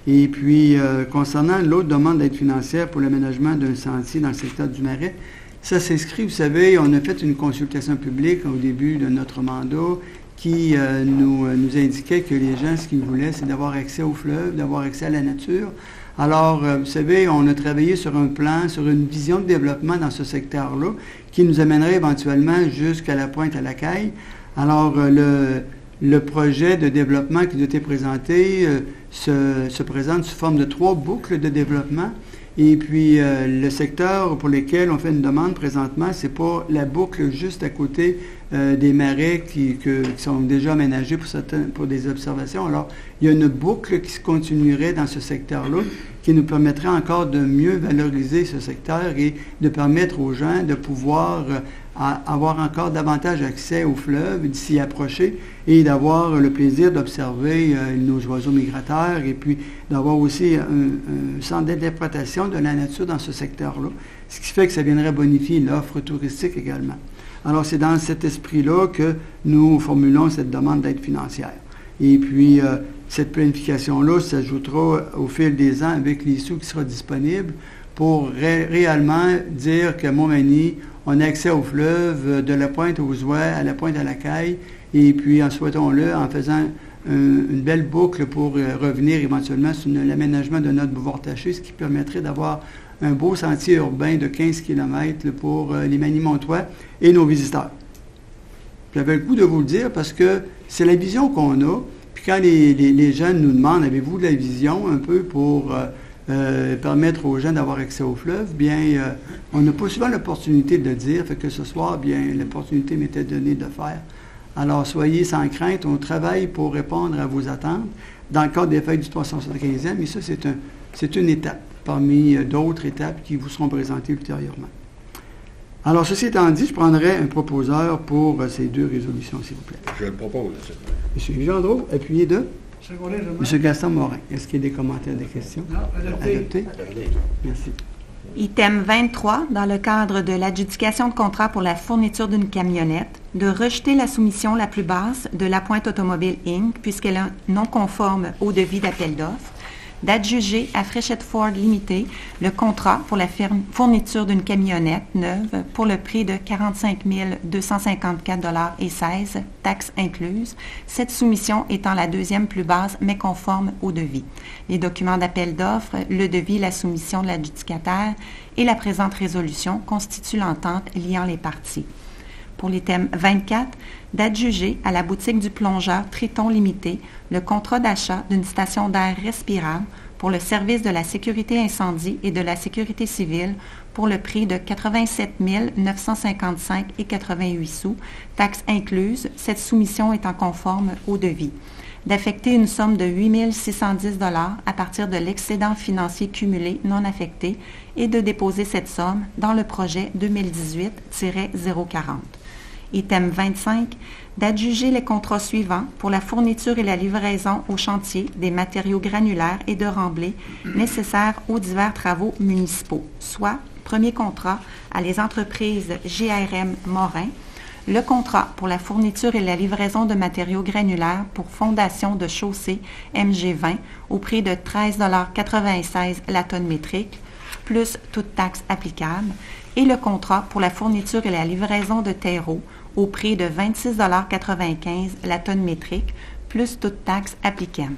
Et puis, concernant l'autre demande d'aide financière pour l'aménagement d'un sentier dans le secteur du Marais, ça s'inscrit, vous savez, on a fait une consultation publique au début de notre mandat qui nous indiquait que les gens, ce qu'ils voulaient, c'est d'avoir accès au fleuve, d'avoir accès à la nature. Alors, vous savez, on a travaillé sur un plan, sur une vision de développement dans ce secteur-là qui nous amènerait éventuellement jusqu'à la pointe à la Caille. Alors, le projet de développement qui nous a été présenté se présente sous forme de 3 boucles de développement. Et puis, le secteur pour lequel on fait une demande présentement, c'est pas la boucle juste à côté des marais qui sont déjà aménagés pour des observations. Alors, il y a une boucle qui se continuerait dans ce secteur-là qui nous permettrait encore de mieux valoriser ce secteur et de permettre aux gens de pouvoir avoir encore davantage accès au fleuve, de s'y approcher et d'avoir le plaisir d'observer nos oiseaux migrateurs et puis d'avoir aussi un centre d'interprétation de la nature dans ce secteur-là, ce qui fait que ça viendrait bonifier l'offre touristique également. Alors, c'est dans cet esprit-là que nous formulons cette demande d'aide financière. Et puis, cette planification-là s'ajoutera au fil des ans avec les sous qui seront disponibles pour réellement dire qu'à Montmagny, on a accès au fleuve de la pointe aux Oies à la pointe à la Caille, et puis en souhaitons-le, en faisant une belle boucle pour revenir éventuellement sur l'aménagement de notre boulevard Taché, ce qui permettrait d'avoir un beau sentier urbain de 15 km pour les Magny-Montois et nos visiteurs. J'avais le goût de vous le dire parce que c'est la vision qu'on a, puis quand les jeunes nous demandent « Avez-vous de la vision un peu pour permettre aux gens d'avoir accès au fleuve », bien, on n'a pas souvent l'opportunité de le dire, fait que ce soir, bien, l'opportunité m'était donnée de le faire. Alors, soyez sans crainte, on travaille pour répondre à vos attentes dans le cadre des fêtes du 375e, et ça, c'est une étape parmi d'autres étapes qui vous seront présentées ultérieurement. Alors, ceci étant dit, je prendrai un proposeur pour ces 2 résolutions, s'il vous plaît. Je le propose. M. Gendreau, appuyé de M. Gaston Morin. Est-ce qu'il y a des commentaires, des questions? Non, adopté. Merci. Item 23, dans le cadre de l'adjudication de contrat pour la fourniture d'une camionnette, de rejeter la soumission la plus basse de La Pointe Automobile Inc., puisqu'elle est non conforme au devis d'appel d'offres, d'adjuger à Fréchette Ford Limited le contrat pour la fourniture d'une camionnette neuve pour le prix de 45 254,16 $, taxes incluses, cette soumission étant la 2e plus basse mais conforme au devis. Les documents d'appel d'offres, le devis, la soumission de l'adjudicataire et la présente résolution constituent l'entente liant les parties. Pour l'item 24, d'adjuger à la boutique du plongeur Triton Limité le contrat d'achat d'une station d'air respirable pour le service de la sécurité incendie et de la sécurité civile pour le prix de 87 955,88 $, taxes incluses, cette soumission étant conforme au devis. d'affecter une somme de 8 610 $ à partir de l'excédent financier cumulé non affecté et de déposer cette somme dans le projet 2018-040. Item 25, d'adjuger les contrats suivants pour la fourniture et la livraison au chantier des matériaux granulaires et de remblai nécessaires aux divers travaux municipaux, soit, premier contrat à les entreprises GRM Morin, le contrat pour la fourniture et la livraison de matériaux granulaires pour fondation de chaussée MG20 au prix de 13,96 $ la tonne métrique, plus toute taxe applicable, et le contrat pour la fourniture et la livraison de terreau au prix de 26,95 $ la tonne métrique, plus toute taxe applicable.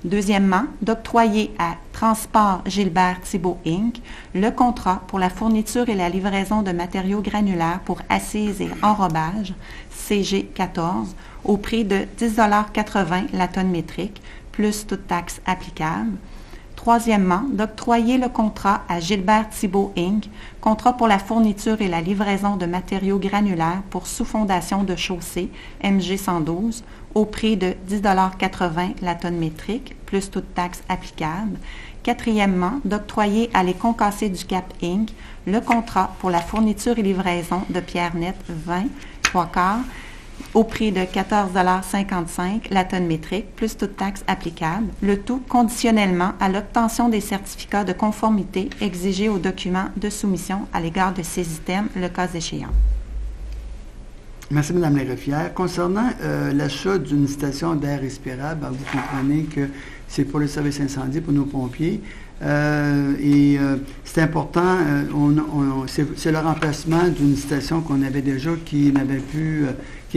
Deuxièmement, d'octroyer à Transport Gilbert Thibault Inc. le contrat pour la fourniture et la livraison de matériaux granulaires pour assises et enrobage, CG14, au prix de 10,80 $ la tonne métrique, plus toute taxe applicable. Troisièmement, d'octroyer le contrat à Gilbert Thibault Inc., contrat pour la fourniture et la livraison de matériaux granulaires pour sous-fondation de chaussée MG112 au prix de 10,80 $ la tonne métrique, plus toute taxe applicable. Quatrièmement, d'octroyer à Les Concassés du Cap Inc. le contrat pour la fourniture et livraison de pierres nettes 20, 3/4 au prix de 14,55 $ la tonne métrique, plus toute taxe applicable, le tout conditionnellement à l'obtention des certificats de conformité exigés aux documents de soumission à l'égard de ces items, le cas échéant. Merci, Mme la greffière. Concernant l'achat d'une station d'air respirable, vous comprenez que c'est pour le service incendie, pour nos pompiers. C'est important, c'est le remplacement d'une station qu'on avait déjà qui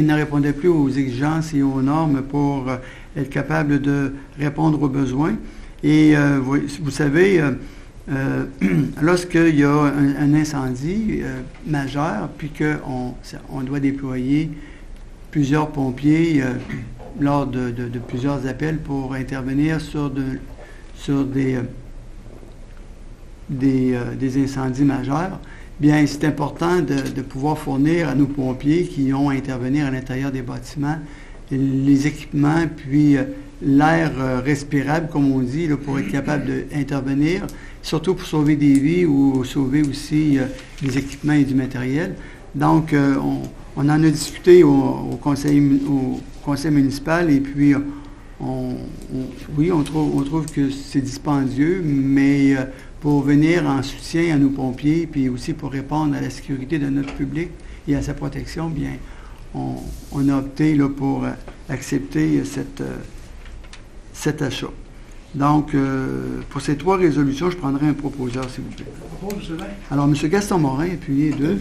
ne répondait plus aux exigences et aux normes pour être capable de répondre aux besoins. Et vous savez, lorsqu'il y a un incendie majeur, puis qu'on doit déployer plusieurs pompiers lors de plusieurs appels pour intervenir sur des incendies majeurs, bien, c'est important de pouvoir fournir à nos pompiers qui ont à intervenir à l'intérieur des bâtiments les équipements, puis l'air respirable, comme on dit, là, pour être capable d'intervenir, surtout pour sauver des vies ou sauver aussi des équipements et du matériel. Donc, on en a discuté au conseil municipal et puis on trouve que c'est dispendieux, mais pour venir en soutien à nos pompiers, puis aussi pour répondre à la sécurité de notre public et à sa protection, bien, on a opté là, pour accepter cet achat. Donc, pour ces trois résolutions, je prendrai un proposeur, s'il vous plaît. Alors, M. Gaston Morin, appuyé de M.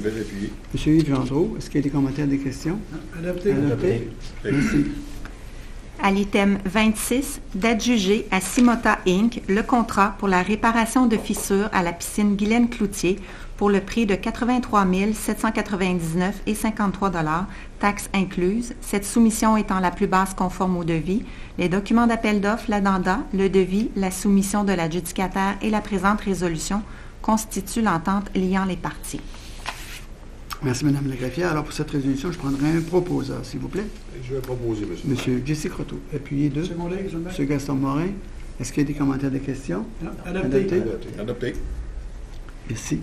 Yves Gendreau. Est-ce qu'il y a des commentaires, des questions? Adopté. Merci. À l'item 26, d'adjuger à Simota Inc. le contrat pour la réparation de fissures à la piscine Guylaine Cloutier pour le prix de 83 799,53 $, taxes incluses, cette soumission étant la plus basse conforme au devis. Les documents d'appel d'offres, l'addenda, le devis, la soumission de l'adjudicataire et la présente résolution constituent l'entente liant les parties. Merci, Mme la greffière. Alors, pour cette résolution, je prendrai un proposeur, s'il vous plaît. Je vais proposer, monsieur. Monsieur Jesse Croteau, appuyé de M. Gaston Morin. Est-ce qu'il y a des commentaires, des questions? Non. Adopté. Adopté. Merci.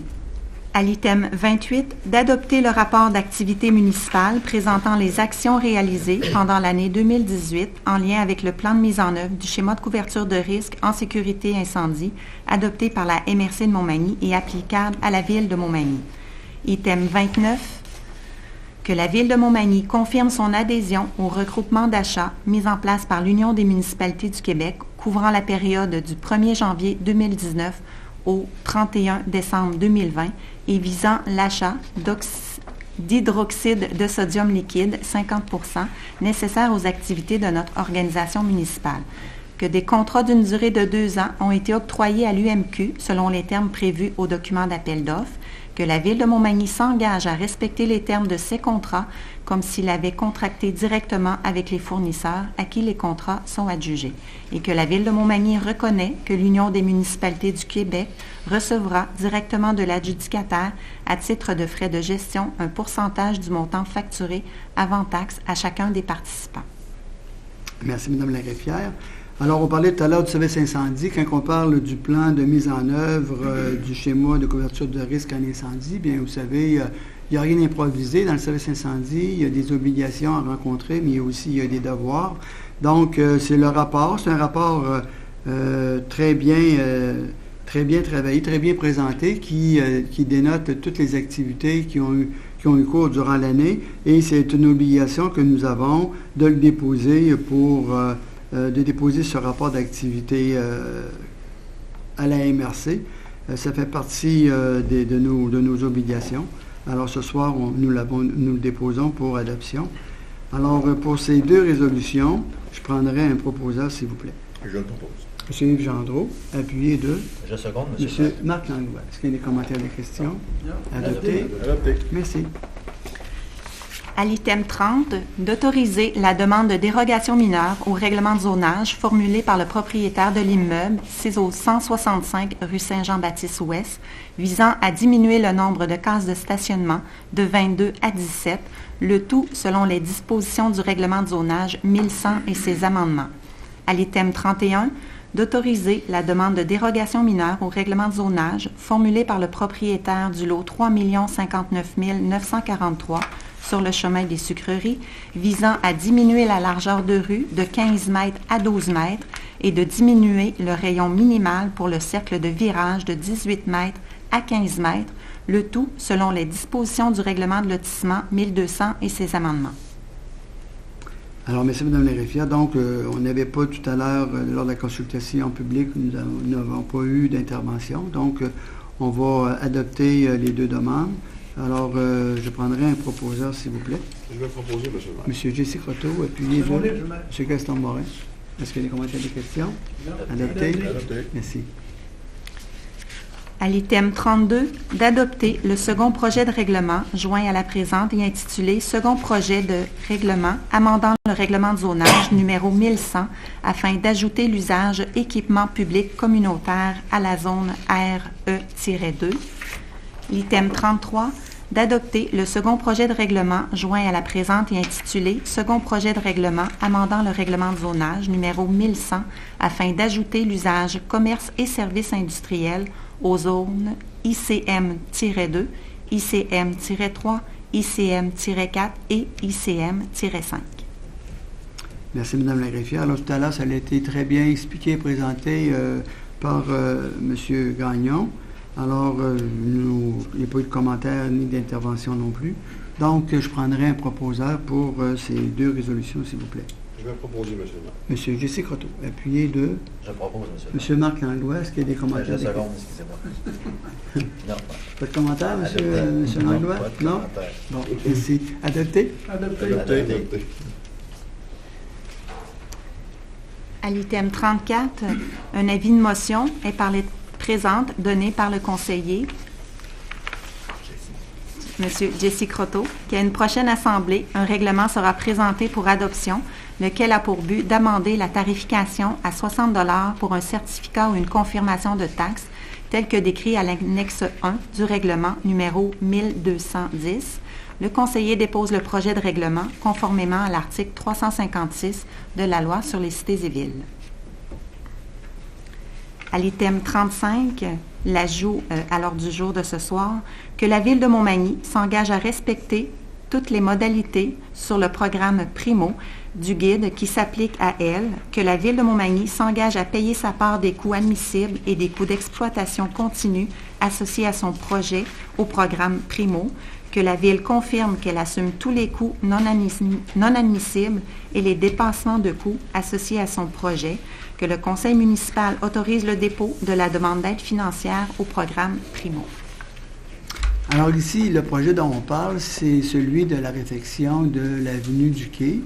À l'item 28, d'adopter le rapport d'activité municipale présentant les actions réalisées pendant l'année 2018 en lien avec le plan de mise en œuvre du schéma de couverture de risque en sécurité incendie adopté par la MRC de Montmagny et applicable à la Ville de Montmagny. Item 29, que la Ville de Montmagny confirme son adhésion au regroupement d'achat mis en place par l'Union des municipalités du Québec couvrant la période du 1er janvier 2019 au 31 décembre 2020 et visant l'achat d'hydroxyde de sodium liquide 50 % nécessaire aux activités de notre organisation municipale. Que des contrats d'une durée de 2 ans ont été octroyés à l'UMQ selon les termes prévus au document d'appel d'offres, que la Ville de Montmagny s'engage à respecter les termes de ces contrats comme s'il avait contracté directement avec les fournisseurs à qui les contrats sont adjugés, et que la Ville de Montmagny reconnaît que l'Union des municipalités du Québec recevra directement de l'adjudicataire à titre de frais de gestion un pourcentage du montant facturé avant taxe à chacun des participants. Merci, Mme la greffière. Alors, on parlait tout à l'heure du service incendie. Quand on parle du plan de mise en œuvre du schéma de couverture de risque en incendie, bien, vous savez, il n'y a rien d'improvisé dans le service incendie. Il y a des obligations à rencontrer, mais il y a des devoirs. Donc, c'est le rapport. C'est un rapport très bien travaillé, très bien présenté, qui dénote toutes les activités qui ont eu cours durant l'année. Et c'est une obligation que nous avons de le déposer de déposer ce rapport d'activité à la MRC. Ça fait partie de nos obligations. Alors ce soir, nous le déposons pour adoption. Alors pour ces deux résolutions, je prendrai un proposeur, s'il vous plaît. Je le propose. M. Yves Gendreau, appuyé de Je seconde, M. M. Marc Langlois. Est-ce qu'il y a des commentaires, des questions? Adopté. Adopté. Merci. À l'item 30, d'autoriser la demande de dérogation mineure au règlement de zonage formulé par le propriétaire de l'immeuble, c'est au 165 rue Saint-Jean-Baptiste-Ouest, visant à diminuer le nombre de cases de stationnement de 22 à 17, le tout selon les dispositions du règlement de zonage 1100 et ses amendements. À l'item 31, d'autoriser la demande de dérogation mineure au règlement de zonage formulé par le propriétaire du lot 3 059 943 sur le chemin des Sucreries, visant à diminuer la largeur de rue de 15 mètres à 12 mètres et de diminuer le rayon minimal pour le cercle de virage de 18 mètres à 15 mètres, le tout selon les dispositions du règlement de lotissement 1200 et ses amendements. Alors, merci, Mme la greffière. Donc, on n'avait pas tout à l'heure, lors de la consultation publique, nous n'avons pas eu d'intervention. Donc, on va adopter les deux demandes. Alors, je prendrai un proposeur, s'il vous plaît. Je vais proposer, M. le maire. M. J.C. Croteau, appuyé de M. Gaston-Morin. Est-ce qu'il y a des commentaires, des questions? Adopté. Adopté. Merci. À l'item 32, d'adopter le second projet de règlement joint à la présente et intitulé « Second projet de règlement amendant le règlement de zonage numéro 1100 afin d'ajouter l'usage équipement public communautaire à la zone RE-2 ». L'item 33, d'adopter le second projet de règlement joint à la présente et intitulé « Second projet de règlement amendant le règlement de zonage numéro 1100 afin d'ajouter l'usage commerce et services industriels aux zones ICM-2, ICM-3, ICM-4 et ICM-5. Merci, Mme la greffière. Alors, tout à l'heure, ça a été très bien expliqué et présenté par M. Gagnon. Alors, il n'y a pas eu de commentaires ni d'intervention non plus. Donc, je prendrai un proposeur pour ces deux résolutions, s'il vous plaît. Je vais proposer, M. le maire. M. J.C. Croteau, appuyé de Je propose, M. le M. Marc Langlois. Est-ce qu'il y a des commentaires? Je seconde, excusez-moi. Non, Pas de commentaires, M. Adopté. Langlois? Pas de Non? commentaire. Bon, merci. Adopté? Adopté. Adopté. À l'item 34, un avis de motion est par les présentes donné par le conseiller M. J.C. Croteau, qu'à une prochaine assemblée, un règlement sera présenté pour adoption, lequel a pour but d'amender la tarification à 60 $ pour un certificat ou une confirmation de taxe, tel que décrit à l'annexe 1 du règlement numéro 1210. Le conseiller dépose le projet de règlement conformément à l'article 356 de la loi sur les cités et villes. À l'item 35, l'ajout à l'ordre du jour de ce soir, que la Ville de Montmagny s'engage à respecter toutes les modalités sur le programme Primo du guide qui s'applique à elle, que la Ville de Montmagny s'engage à payer sa part des coûts admissibles et des coûts d'exploitation continue associés à son projet au programme Primo, que la Ville confirme qu'elle assume tous les coûts non admissibles et les dépassements de coûts associés à son projet, que le Conseil municipal autorise le dépôt de la demande d'aide financière au programme Primo. Alors ici, le projet dont on parle, c'est celui de la réfection de l'avenue du Quai.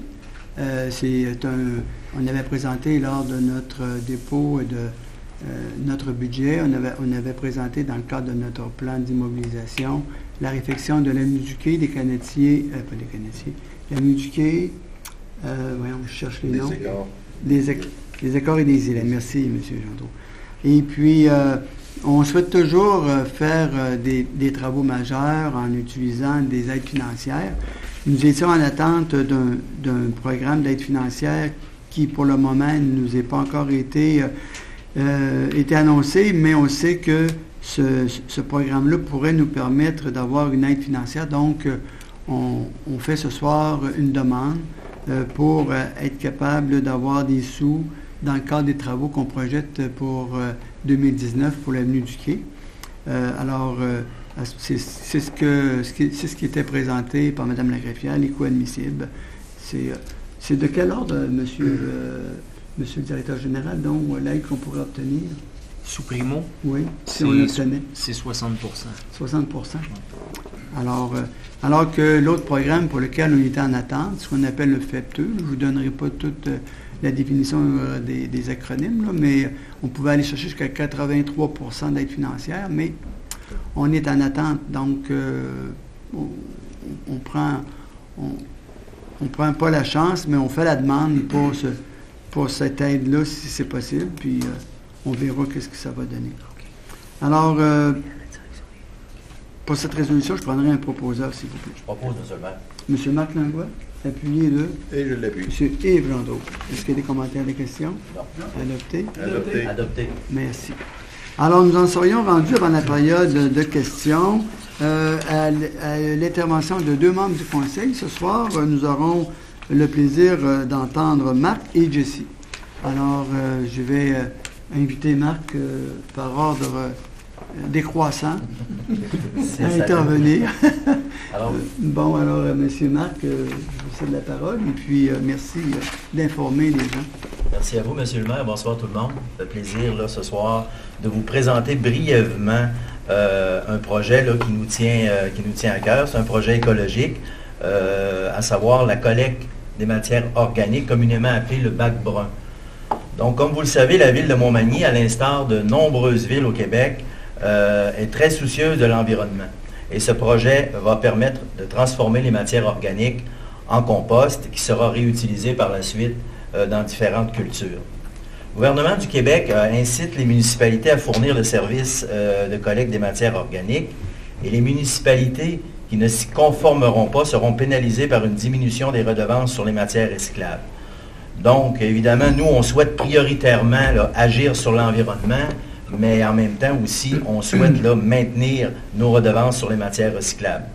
On avait présenté lors de notre dépôt de notre budget, on avait présenté dans le cadre de notre plan d'immobilisation la réfection de l'avenue du Quai, des Canetiers, pas des Canetiers, l'avenue du Quai, voyons, je cherche les noms. Des accords et des îlets. Merci, M. Gendreau. Et puis, on souhaite toujours faire des travaux majeurs en utilisant des aides financières. Nous étions en attente d'un programme d'aide financière qui pour le moment ne nous est pas encore été annoncé, mais on sait que ce programme-là pourrait nous permettre d'avoir une aide financière. Donc, on fait ce soir une demande pour être capable d'avoir des sous dans le cadre des travaux qu'on projette pour 2019 pour l'avenue du Quai. C'est ce qui était présenté par Mme la greffière, les coûts admissibles. C'est de quel ordre, monsieur le directeur général, donc l'aide qu'on pourrait obtenir? Sous primo? Oui, si on l'obtenait. C'est 60 60 alors que l'autre programme pour lequel on était en attente, ce qu'on appelle le FEPTE, je ne vous donnerai pas toute la définition des acronymes, là, mais on pouvait aller chercher jusqu'à 83 d'aide financière, mais on est en attente, donc on prend pas la chance, mais on fait la demande pour cette aide-là, si c'est possible, puis on verra qu'est-ce que ça va donner. Alors, pour cette résolution, je prendrai un proposeur, s'il vous plaît. Je propose, M. le maire. M. Marc Langlois, appuyé de Et je l'appuie. M. Yves Landreau. Est-ce qu'il y a des commentaires, des questions? Non. Adopté? Adopté. Merci. Alors, nous en serions rendus avant la période de questions à l'intervention de deux membres du Conseil. Ce soir, nous aurons le plaisir d'entendre Marc et Jessie. Alors, je vais inviter Marc par ordre décroissant à intervenir. Bon, alors, M. Marc, je vous cède la parole et puis merci d'informer les gens. Merci à vous, M. le maire. Bonsoir tout le monde. Ça fait plaisir là, ce soir de vous présenter brièvement un projet là, qui nous tient à cœur. C'est un projet écologique, à savoir la collecte des matières organiques, communément appelée le bac brun. Donc, comme vous le savez, la ville de Montmagny, à l'instar de nombreuses villes au Québec, est très soucieuse de l'environnement. Et ce projet va permettre de transformer les matières organiques en compost qui sera réutilisé par la suite dans différentes cultures. Le gouvernement du Québec incite les municipalités à fournir le service de collecte des matières organiques et les municipalités qui ne s'y conformeront pas seront pénalisées par une diminution des redevances sur les matières recyclables. Donc, évidemment, nous, on souhaite prioritairement là, agir sur l'environnement, mais en même temps aussi, on souhaite là, maintenir nos redevances sur les matières recyclables.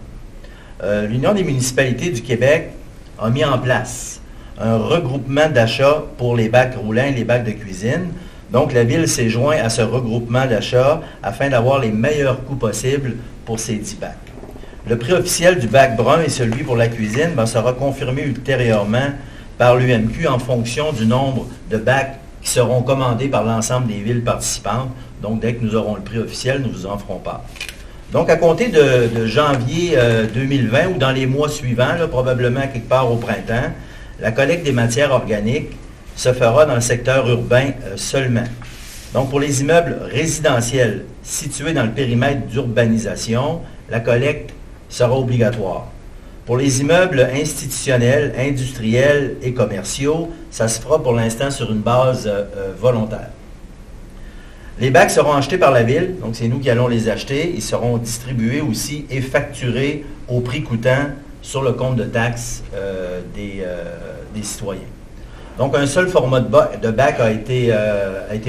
L'Union des municipalités du Québec a mis en place un regroupement d'achat pour les bacs roulants et les bacs de cuisine. Donc, la Ville s'est jointe à ce regroupement d'achat afin d'avoir les meilleurs coûts possibles pour ces 10 bacs. Le prix officiel du bac brun et celui pour la cuisine sera confirmé ultérieurement par l'UMQ en fonction du nombre de bacs qui seront commandés par l'ensemble des villes participantes. Donc, dès que nous aurons le prix officiel, nous vous en ferons part. Donc, à compter de janvier 2020 ou dans les mois suivants, là, probablement quelque part au printemps, la collecte des matières organiques se fera dans le secteur urbain seulement. Donc, pour les immeubles résidentiels situés dans le périmètre d'urbanisation, la collecte sera obligatoire. Pour les immeubles institutionnels, industriels et commerciaux, ça se fera pour l'instant sur une base volontaire. Les bacs seront achetés par la Ville, donc c'est nous qui allons les acheter. Ils seront distribués aussi et facturés au prix coûtant sur le compte de taxes des citoyens. Donc un seul format de bac a été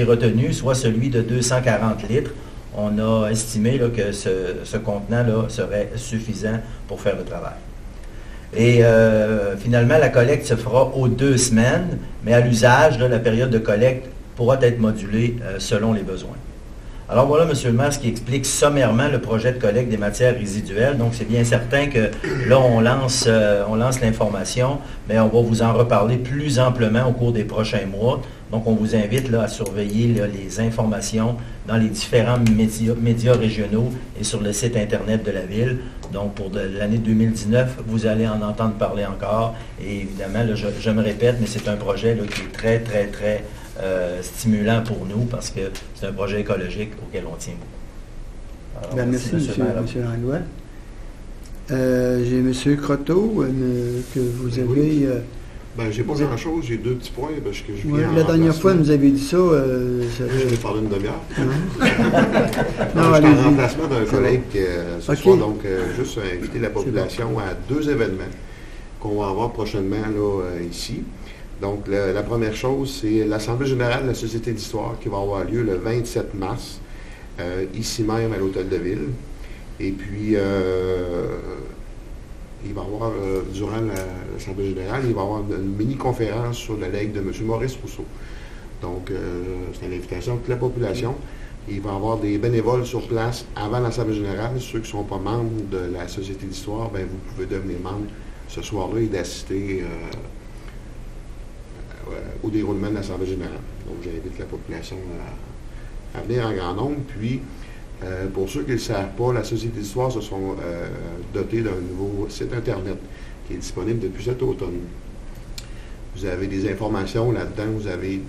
retenu, soit celui de 240 litres. On a estimé là, que ce contenant-là serait suffisant pour faire le travail. Et finalement, la collecte se fera aux 2 semaines, mais à l'usage, la période de collecte pourra être modulée selon les besoins. Alors voilà, M. le maire, ce qui explique sommairement le projet de collecte des matières résiduelles. Donc c'est bien certain que là, on lance l'information, mais on va vous en reparler plus amplement au cours des prochains mois. Donc on vous invite là, à surveiller là, les informations dans les différents médias régionaux et sur le site Internet de la Ville. Donc pour l'année 2019, vous allez en entendre parler encore. Et évidemment, là, je me répète, mais c'est un projet là, qui est très, très, très stimulant pour nous parce que c'est un projet écologique auquel on tient beaucoup. Alors, merci, M. Langlois. J'ai M. Croteau que vous avez... j'ai pas grand-chose. J'ai 2 petits points parce que je viens la dernière fois, vous avez dit ça. Je vais parler une demi-heure. Non, je suis allez-y. en remplacement d'un collègue ce soir, donc juste inviter la population à 2 événements qu'on va avoir prochainement là, ici. Donc, la première chose, c'est l'Assemblée générale de la Société d'histoire qui va avoir lieu le 27 mars, ici même à l'Hôtel de Ville. Et puis, il va y avoir, durant l'Assemblée générale, il va y avoir une mini-conférence sur le legs de M. Maurice Rousseau. Donc, c'est une invitation à toute la population. Il va y avoir des bénévoles sur place avant l'Assemblée générale. Ceux qui ne sont pas membres de la Société d'histoire, bien, vous pouvez devenir membre ce soir-là et d'assister au déroulement de l'Assemblée générale. Donc, j'invite la population à venir en grand nombre. Puis, pour ceux qui ne le savent pas, la Société d'histoire se sont dotés d'un nouveau site Internet qui est disponible depuis cet automne. Vous avez des informations là-dedans, vous avez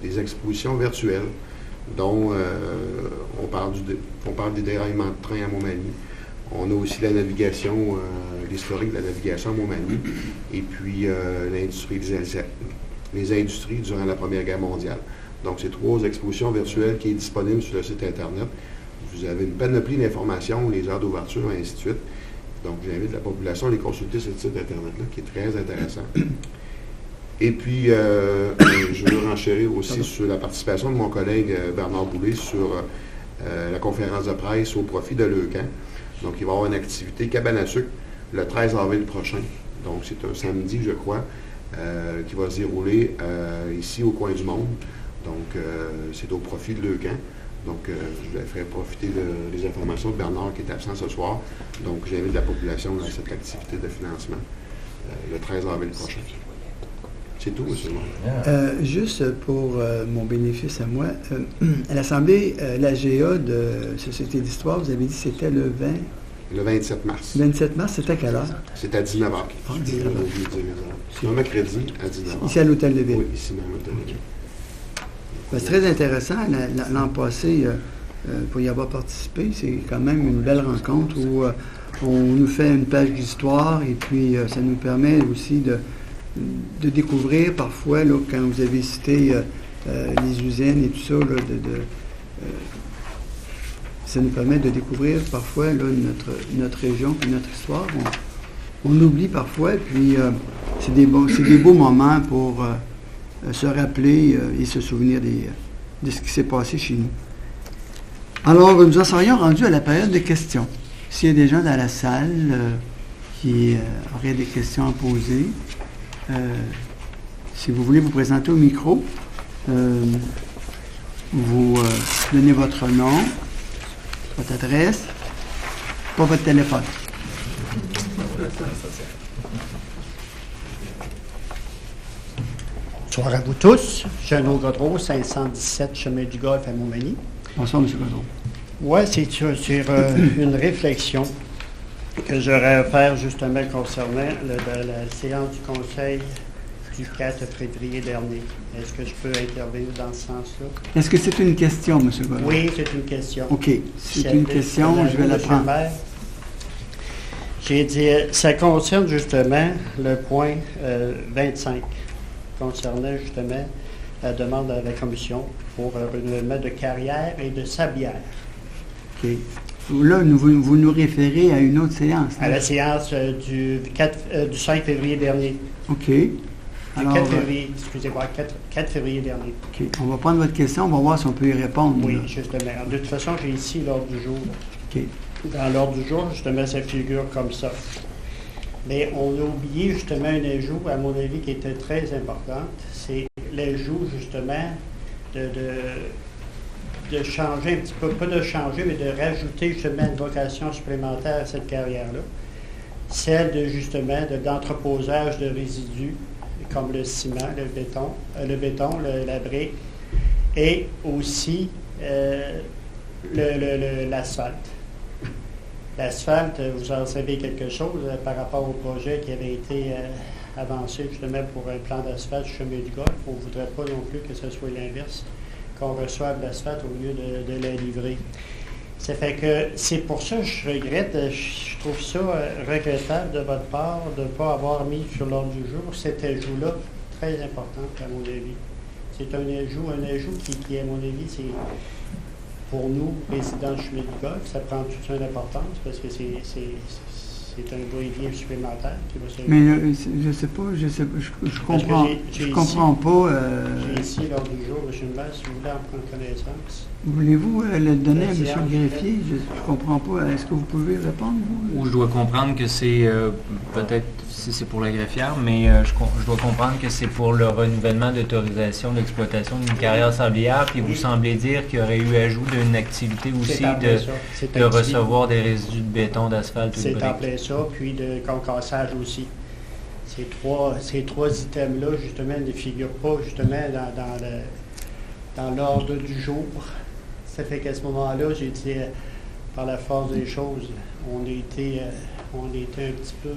des expositions virtuelles, dont on parle des déraillements de train à Montmagny. On a aussi la navigation, l'historique de la navigation à Montmagny, et puis les industries durant la Première Guerre mondiale. Donc, c'est 3 expositions virtuelles qui sont disponibles sur le site Internet. Vous avez une panoplie d'informations, les heures d'ouverture, et ainsi de suite. Donc, j'invite la population à aller consulter ce site Internet-là, qui est très intéressant. Et puis, je veux renchérir aussi sur la participation de mon collègue Bernard Boulay sur la conférence de presse au profit de Leucan. Donc, il va y avoir une activité cabane à sucre le 13 avril prochain. Donc, c'est un samedi, je crois, qui va se dérouler ici au coin du monde. Donc, c'est au profit de Leucan. Donc, je vais faire profiter des informations de Bernard qui est absent ce soir. Donc, j'invite la population à cette activité de financement le 13 avril prochain. C'est tout, M. Juste pour mon bénéfice à moi, à l'Assemblée, l'AGA de Société d'histoire, vous avez dit que c'était le 20... Le 27 mars. Le 27 mars, c'est à quelle heure? C'est à 19h. C'est un mercredi à 19h. Ici à l'Hôtel de Ville? Oui, ici même à l'Hôtel de Ville. Ben, c'est très intéressant. L'an passé, pour y avoir participé, c'est quand même une belle rencontre où on nous fait une page d'histoire et puis ça nous permet aussi de découvrir parfois, là, quand vous avez cité les usines et tout ça, là, ça nous permet de découvrir parfois là, notre région et notre histoire. On oublie parfois, puis c'est des beaux moments pour se rappeler et se souvenir de ce qui s'est passé chez nous. Alors, nous en serions rendus à la période de questions. S'il y a des gens dans la salle qui auraient des questions à poser, si vous voulez vous présenter au micro, vous donnez votre nom, votre adresse, pas votre téléphone. Bonsoir à vous tous. Jeannot Godreau, 517 Chemin du Golfe à Montmagny. Bonsoir, M. Godreau. Oui, c'est sur une réflexion que j'aurais à faire justement concernant la séance du Conseil du 4 février dernier. Est-ce que je peux intervenir dans ce sens-là? Est-ce que c'est une question, M. Godreau? Oui, c'est une question. OK. C'est une question, je vais la prendre. J'ai dit, ça concerne justement le point 25, concernant justement la demande à la Commission pour un renouvellement de carrière et de sablière. OK. Là, vous nous référez à une autre séance. À la séance du 5 février dernier. OK. Alors, 4 février, excusez-moi, 4 février dernier. OK. On va prendre votre question, on va voir si on peut y répondre. Oui, là. justement. De toute façon, j'ai ici l'ordre du jour. OK. Dans l'ordre du jour, justement, ça figure comme ça. Mais on a oublié justement un ajout, à mon avis, qui était très important. C'est l'ajout, justement, de changer un petit peu, pas de changer, mais de rajouter justement une vocation supplémentaire à cette carrière-là. Celle de justement d'entreposage de résidus, comme le ciment, le béton, la brique, et aussi l'asphalte. L'asphalte, vous en savez quelque chose par rapport au projet qui avait été avancé justement pour un plan d'asphalte du chemin du Golfe. On ne voudrait pas non plus que ce soit l'inverse, qu'on reçoive l'asphalte au lieu de la livrer. Ça fait que c'est pour ça que je regrette, je trouve ça regrettable de votre part de ne pas avoir mis sur l'ordre du jour cet ajout-là, très important à mon avis. C'est un ajout qui à mon avis, c'est pour nous, résidents du chemin du Golfe, ça prend toute une importance parce que c'est un va-et-vient supplémentaire qui va se... Mais je sais pas, je comprends, j'ai je comprends pas. J'ai ici, lors du jour, M. le maire, si vous voulez en prendre connaissance. Voulez-vous le donner à M. Merci, le greffier? Je ne comprends pas. Est-ce que vous pouvez répondre, vous? Ou je dois comprendre que c'est, peut-être si c'est pour la greffière, mais je dois comprendre que c'est pour le renouvellement d'autorisation d'exploitation d'une carrière sablière, puis vous semblez dire qu'il y aurait eu ajout d'une activité aussi de recevoir des résidus de béton, d'asphalte ou de C'est en briques. plein ça, puis de concassage aussi. Ces trois items-là, justement, ne figurent pas, justement, dans l'ordre du jour. Ça fait qu'à ce moment-là, j'ai été, par la force des choses, on a été un petit peu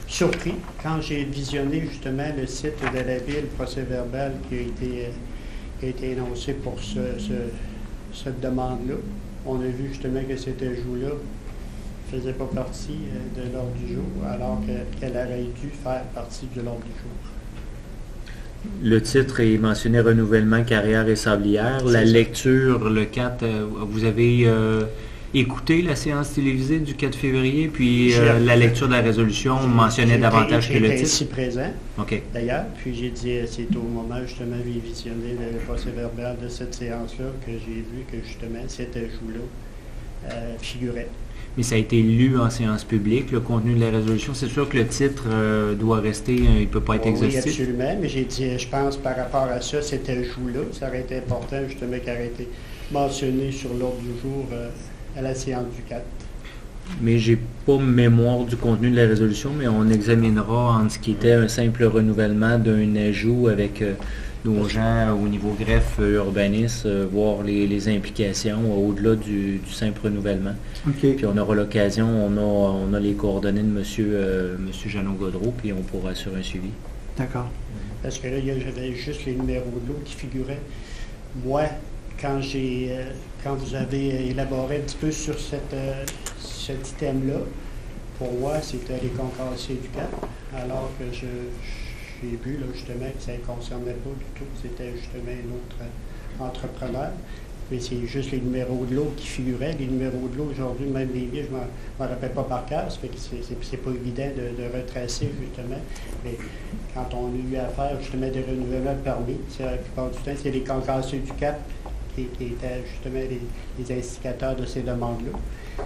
surpris quand j'ai visionné justement le site de la ville, le procès-verbal qui a été énoncé pour cette demande-là. On a vu justement que cet ajout-là ne faisait pas partie de l'ordre du jour, alors qu'elle aurait dû faire partie de l'ordre du jour. Le titre est mentionné renouvellement, carrière et sablière. C'est La ça. lecture, le 4, vous avez écouté la séance télévisée du 4 février, puis la lecture de la résolution mentionnait davantage que le J'étais titre. ici présent, OK. d'ailleurs, puis j'ai dit, c'est au moment justement de visionner le procès-verbal de cette séance-là que j'ai vu que justement cet ajout-là figurait. Mais ça a été lu en séance publique, le contenu de la résolution. C'est sûr que le titre doit rester, il ne peut pas être Oui, exhaustif. absolument, mais j'ai dit, je pense par rapport à ça, cet ajout-là, ça aurait été important justement qu'il aurait été mentionné sur l'ordre du jour à la séance du 4. Mais j'ai pas mémoire du contenu de la résolution, mais on examinera en ce qui était un simple renouvellement d'un ajout avec nos gens au niveau greffe, urbanisme, voir les implications au-delà du simple renouvellement. OK. Puis on aura l'occasion, on a les coordonnées de monsieur Jeannot Godreau, puis on pourra assurer un suivi. D'accord. Parce que là, j'avais juste les numéros de l'eau qui figuraient. Moi, quand vous avez élaboré un petit peu sur cet item-là, pour moi, c'était les concassés du cap, alors que j'ai vu là, justement que ça ne concernait pas du tout, c'était justement un autre entrepreneur. Mais c'est juste les numéros de l'eau qui figuraient. Les numéros de l'eau, aujourd'hui, même les vies, je ne m'en rappelle pas par cœur, ça fait que c'est pas évident de retracer, justement. Mais quand on a eu affaire, justement, des renouvellements de permis, la plupart du temps, c'est les concassés du cap qui étaient, justement, les instigateurs de ces demandes-là.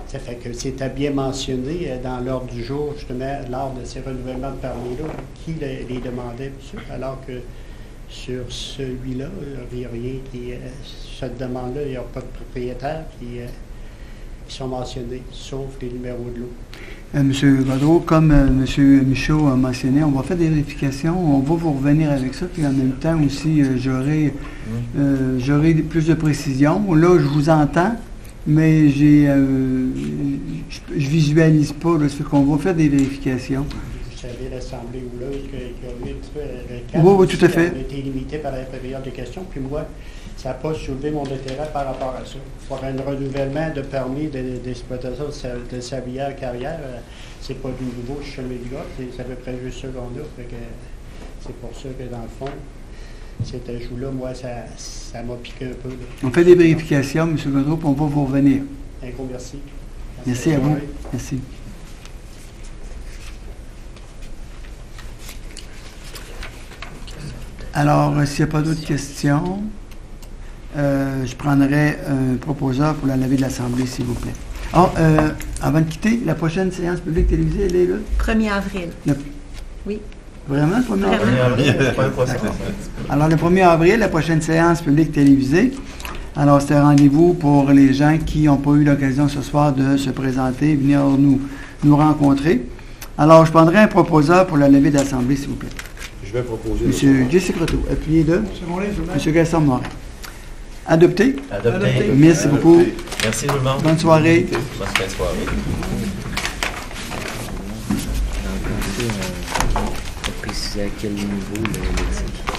Ça fait que c'était bien mentionné dans l'ordre du jour, justement, lors de ces renouvellements de permis-là, qui les demandait, alors que sur celui-là, il n'y a rien qui... cette demande-là, il n'y a pas de propriétaires qui sont mentionnés, sauf les numéros de l'eau. Monsieur Godreau, comme M. Michaud a mentionné, on va faire des vérifications, on va vous revenir avec ça, puis en même temps aussi, j'aurai plus de précision. Là, je vous entends, mais je visualise pas, là, ça fait qu'on va faire des vérifications. Vous savez, l'Assemblée houleuse qui a eu un petit peu le Oui, tout à fait. On a été limité par la période de questions, puis moi, ça n'a pas soulevé mon intérêt par rapport à ça. Pour un renouvellement de permis d'exploitation de sablière carrière, c'est pas du nouveau chez Médigot, c'est à peu près juste ça qu'on a. C'est pour ça que dans le fond, cet ajout-là, moi, ça m'a piqué un peu. Là. On fait des vérifications, M. Godreau, puis on va vous revenir. Un gros merci. Merci à vous. Merci. Alors, s'il n'y a pas d'autres questions, je prendrai un proposeur pour la levée de l'Assemblée, s'il vous plaît. Avant de quitter, la prochaine séance publique télévisée, elle est là? 1er avril. Oui. Vraiment, le 1er avril? D'accord. Alors, le 1er avril, la prochaine séance publique télévisée. Alors, c'est un rendez-vous pour les gens qui n'ont pas eu l'occasion ce soir de se présenter, venir nous rencontrer. Alors, je prendrai un proposeur pour la levée de l'Assemblée, s'il vous plaît. Je vais proposer... M. Jessica Croteau, appuyé de M. Gaston Morin. Adopté? Adopté. Merci beaucoup. Merci tout le monde. Bonne soirée. Bonne fin de soirée. On va préciser à quel niveau le titre.